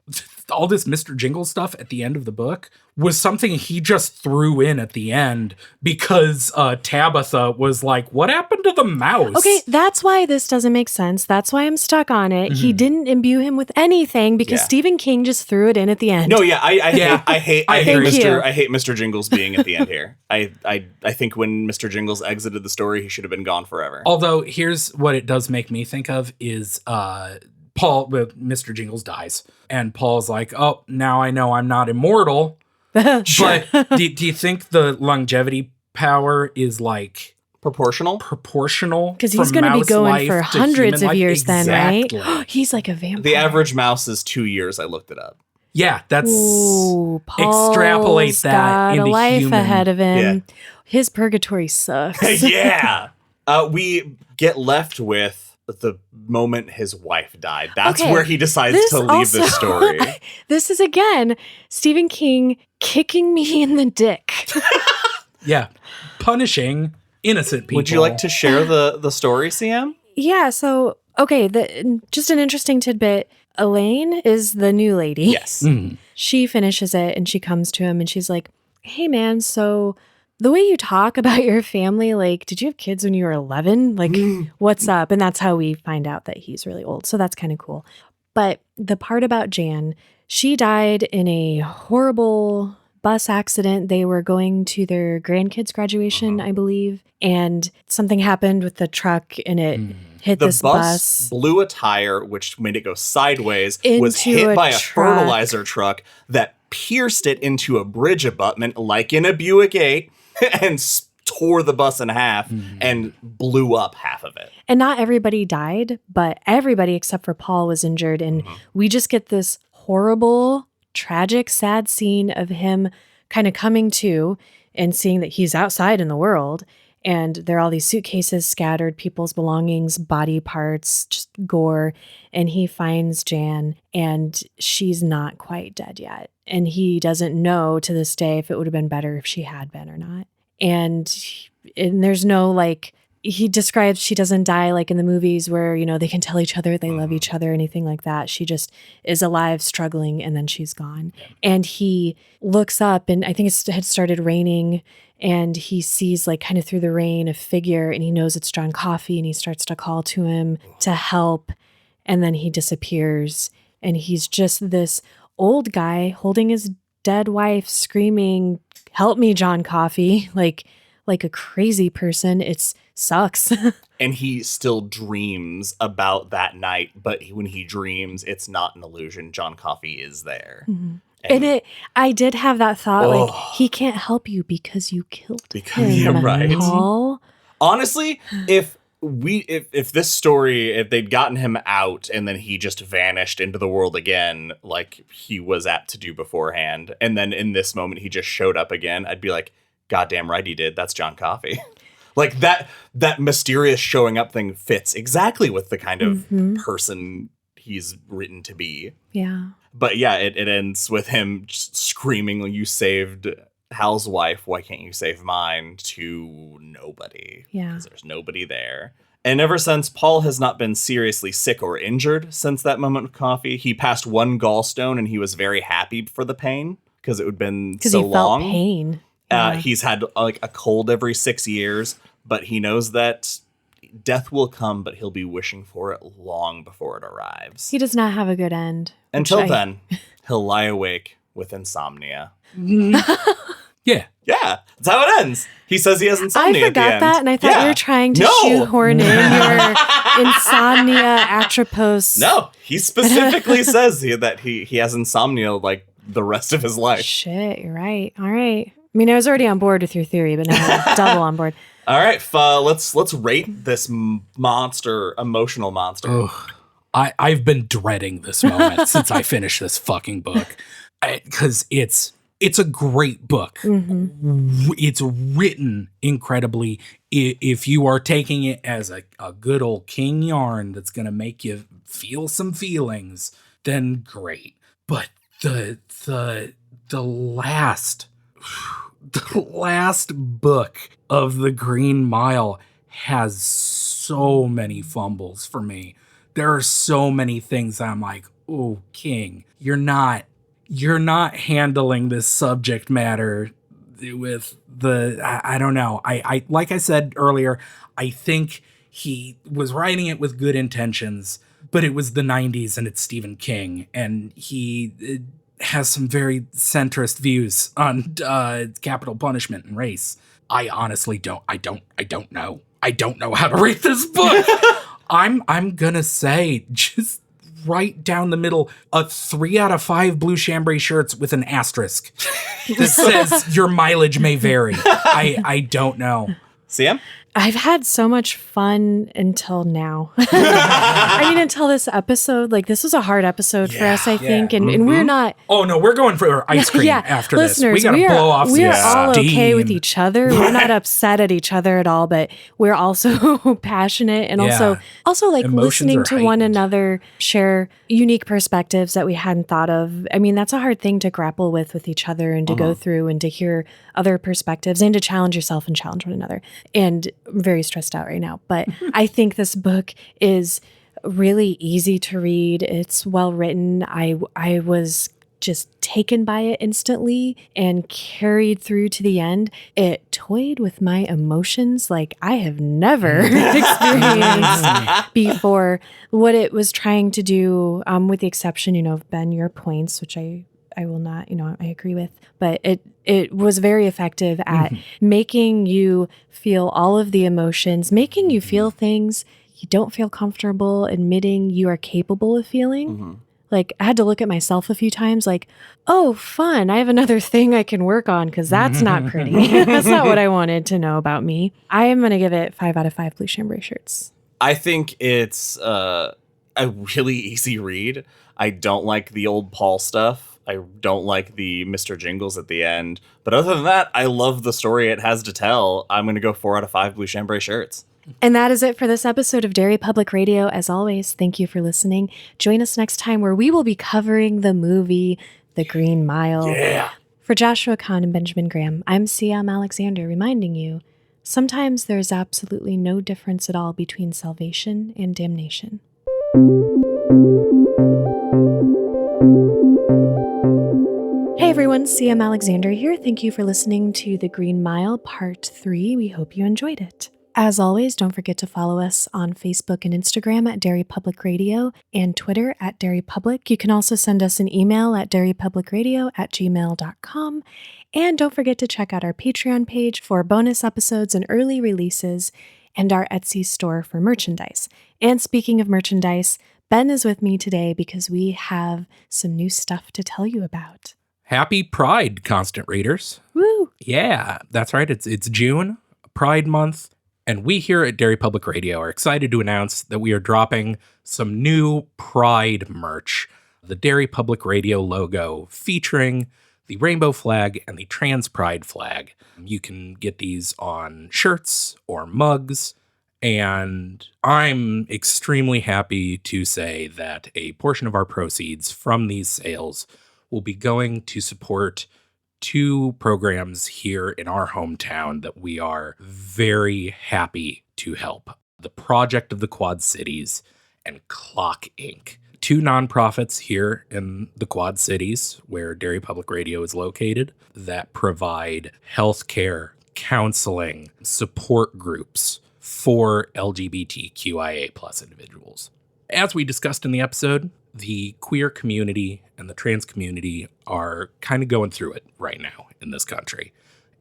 Speaker 3: all this Mr. Jingles stuff at the end of the book was something he just threw in at the end because Tabitha was like, what happened to the mouse?
Speaker 1: Okay, that's why this doesn't make sense. That's why I'm stuck on it. He didn't imbue him with anything because Stephen King just threw it in at the end.
Speaker 2: No, yeah, I hate
Speaker 1: Thank
Speaker 2: Mr. Jingles being at the end here. I think when Mr. Jingles exited the story, he should have been gone forever.
Speaker 3: Although here's what it does make me think of is Mr. Jingles dies. And Paul's like, oh, now I know I'm not immortal.
Speaker 1: Sure.
Speaker 3: But do you think the longevity power is like
Speaker 2: proportional?
Speaker 1: Because he's going to be going for hundreds of years then, right? He's like a vampire.
Speaker 2: The average mouse is 2 years. I looked it up.
Speaker 3: Yeah, that's
Speaker 1: extrapolate
Speaker 3: that
Speaker 1: got
Speaker 3: into
Speaker 1: a life
Speaker 3: human.
Speaker 1: ahead of him.
Speaker 2: Yeah.
Speaker 1: His purgatory sucks.
Speaker 2: Yeah. We get left with the moment his wife died. That's where he decides to leave the story.
Speaker 1: This is, again, Stephen King kicking me in the dick.
Speaker 3: Yeah. Punishing innocent people.
Speaker 2: Would you like to share the story, CM?
Speaker 1: Yeah, so, okay, just an interesting tidbit. Elaine is the new lady.
Speaker 2: Yes.
Speaker 3: Mm.
Speaker 1: She finishes it and she comes to him and she's like, hey, man, so the way you talk about your family, like, did you have kids when you were 11? Like, what's up? And that's how we find out that he's really old. So that's kind of cool. But the part about Jan, she died in a horrible bus accident. They were going to their grandkids' graduation, I believe. And something happened with the truck and it hit this bus.
Speaker 2: Blew a tire, which made it go sideways, was hit by a fertilizer truck that pierced it into a bridge abutment like in a Buick 8 and tore the bus in half and blew up half of it.
Speaker 1: And not everybody died, but everybody except for Paul was injured. And we just get this horrible, tragic, sad scene of him kind of coming to and seeing that he's outside in the world. And there are all these suitcases scattered, people's belongings, body parts, just gore. And he finds Jan and she's not quite dead yet. And he doesn't know to this day if it would have been better if she had been or not. And there's no, like, he describes she doesn't die like in the movies where, you know, they can tell each other they love each other, anything like that. She just is alive, struggling, and then she's gone. And he looks up and I think it had started raining and he sees, like, kind of through the rain a figure and he knows it's John Coffey and he starts to call to him to help. And then he disappears and he's just this old guy holding his dead wife screaming, help me, John Coffey, like a crazy person. It sucks.
Speaker 2: And he still dreams about that night, but when he dreams, it's not an illusion. John Coffey is there.
Speaker 1: And I did have that thought, like, he can't help you because you killed him.
Speaker 2: Yeah, right.
Speaker 1: Paul.
Speaker 2: Honestly, if this story, if they'd gotten him out and then he just vanished into the world again, like he was apt to do beforehand, and then in this moment he just showed up again, I'd be like, goddamn right he did. That's John Coffey. Like that mysterious showing up thing fits exactly with the kind of person he's written to be.
Speaker 1: Yeah.
Speaker 2: But yeah, it ends with him just screaming, you saved Hal's wife, why can't you save mine? To nobody.
Speaker 1: Yeah.
Speaker 2: Because there's nobody there. And ever since, Paul has not been seriously sick or injured since that moment with Coffey. He passed one gallstone and he was very happy for the pain because it would have been so long.
Speaker 1: Because he felt pain. Yeah.
Speaker 2: He's had like a cold every 6 years, but he knows that death will come, but he'll be wishing for it long before it arrives.
Speaker 1: He does not have a good end.
Speaker 2: Until then, he'll lie awake with insomnia.
Speaker 3: Yeah.
Speaker 2: Yeah, that's how it ends. He says he has insomnia
Speaker 1: I
Speaker 2: at the
Speaker 1: forgot
Speaker 2: end.
Speaker 1: that, and I thought you were trying to shoehorn in your insomnia atropos.
Speaker 2: No, he specifically says that he has insomnia like the rest of his life.
Speaker 1: Shit, you're right. All right. I mean, I was already on board with your theory, but now I'm double on board.
Speaker 2: All right, let's rate this emotional monster.
Speaker 3: Ugh. I've been dreading this moment since I finished this fucking book, because it's a great book.
Speaker 1: Mm-hmm.
Speaker 3: It's written incredibly. If you are taking it as a good old King yarn that's going to make you feel some feelings, then great. But the last book of the Green Mile has so many fumbles for me. There are so many things that I'm like, oh, King, you're not handling this subject matter with I don't know. I like I said earlier, I think he was writing it with good intentions, but it was the 90s and it's Stephen King, and he has some very centrist views on capital punishment and race. I honestly don't know. I don't know how to rate this book. I'm gonna say just right down the middle, a 3 out of 5 blue chambray shirts with an asterisk that says your mileage may vary. I don't know.
Speaker 2: Sam?
Speaker 1: I've had so much fun until now. I mean, until this episode. Like, this was a hard episode for us, I think. And we're not...
Speaker 3: Oh, no, we're going for ice cream after
Speaker 1: listeners,
Speaker 3: this. We got to blow off
Speaker 1: We're
Speaker 3: some
Speaker 1: all
Speaker 3: steam.
Speaker 1: okay with each other. We're not upset at each other at all, but we're also passionate and also like
Speaker 3: Emotions
Speaker 1: listening
Speaker 3: are
Speaker 1: to one
Speaker 3: heightened.
Speaker 1: another share unique perspectives that we hadn't thought of. I mean, that's a hard thing to grapple with each other and to go through and to hear other perspectives and to challenge yourself and challenge one another. And I'm very stressed out right now, but I think this book is really easy to read. It's well written. I was just taken by it instantly and carried through to the end. It toyed with my emotions like I have never experienced before. What it was trying to do, with the exception, of Ben, your points, which I will not, I agree with, but it was very effective at making you feel all of the emotions, making you feel things you don't feel comfortable admitting you are capable of feeling. Like, I had to look at myself a few times like, oh, fun, I have another thing I can work on because that's not pretty. That's not what I wanted to know about me. I am going to give it 5 out of 5 blue chambray shirts.
Speaker 2: I think it's a really easy read. I don't like the old Paul stuff. I don't like the Mr. Jingles at the end. But other than that, I love the story it has to tell. I'm going to go 4 out of 5 blue chambray shirts.
Speaker 1: And that is it for this episode of Derry Public Radio. As always, thank you for listening. Join us next time where we will be covering the movie The Green Mile.
Speaker 3: Yeah.
Speaker 1: For Joshua Kahn and Benjamin Graham, I'm C.M. Alexander reminding you, sometimes there's absolutely no difference at all between salvation and damnation. Hey everyone, C.M. Alexander here. Thank you for listening to The Green Mile Part 3. We hope you enjoyed it. As always, don't forget to follow us on Facebook and Instagram at Derry Public Radio and Twitter at Derry Public. You can also send us an email at derrypublicradio@gmail.com. And don't forget to check out our Patreon page for bonus episodes and early releases and our Etsy store for merchandise. And speaking of merchandise, Ben is with me today because we have some new stuff to tell you about.
Speaker 3: Happy Pride, constant readers.
Speaker 1: Woo!
Speaker 3: Yeah, that's right. It's June, Pride Month. And we here at Derry Public Radio are excited to announce that we are dropping some new Pride merch. The Derry Public Radio logo featuring the rainbow flag and the trans pride flag. You can get these on shirts or mugs. And I'm extremely happy to say that a portion of our proceeds from these sales will be going to support 2 programs here in our hometown that we are very happy to help. The Project of the Quad Cities and Clock Inc. 2 nonprofits here in the Quad Cities where Derry Public Radio is located that provide healthcare, counseling, support groups for LGBTQIA plus individuals. As we discussed in the episode, the queer community and the trans community are kind of going through it right now in this country.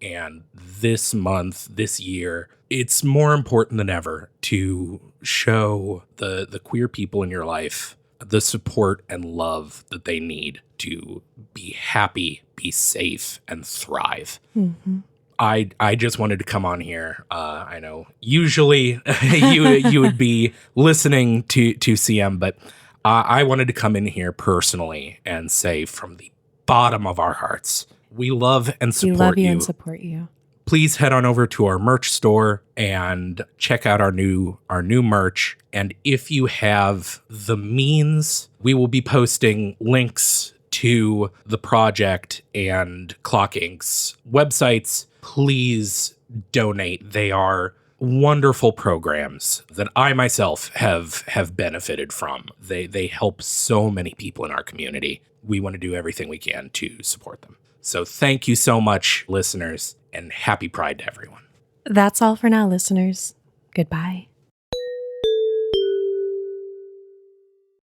Speaker 3: And this month, this year, it's more important than ever to show the queer people in your life the support and love that they need to be happy, be safe, and thrive.
Speaker 1: Mm-hmm.
Speaker 3: I just wanted to come on here. I know usually you would be listening to CM, but I wanted to come in here personally and say from the bottom of our hearts, we love and support you.
Speaker 1: We love you and support you.
Speaker 3: Please head on over to our merch store and check out our new merch. And if you have the means, we will be posting links to the project and Clock Inc.'s websites. Please donate. They are wonderful programs that I myself have benefited from. They help so many people in our community. We want to do everything we can to support them. So thank you so much, listeners, and happy Pride to everyone.
Speaker 1: That's all for now, listeners. Goodbye.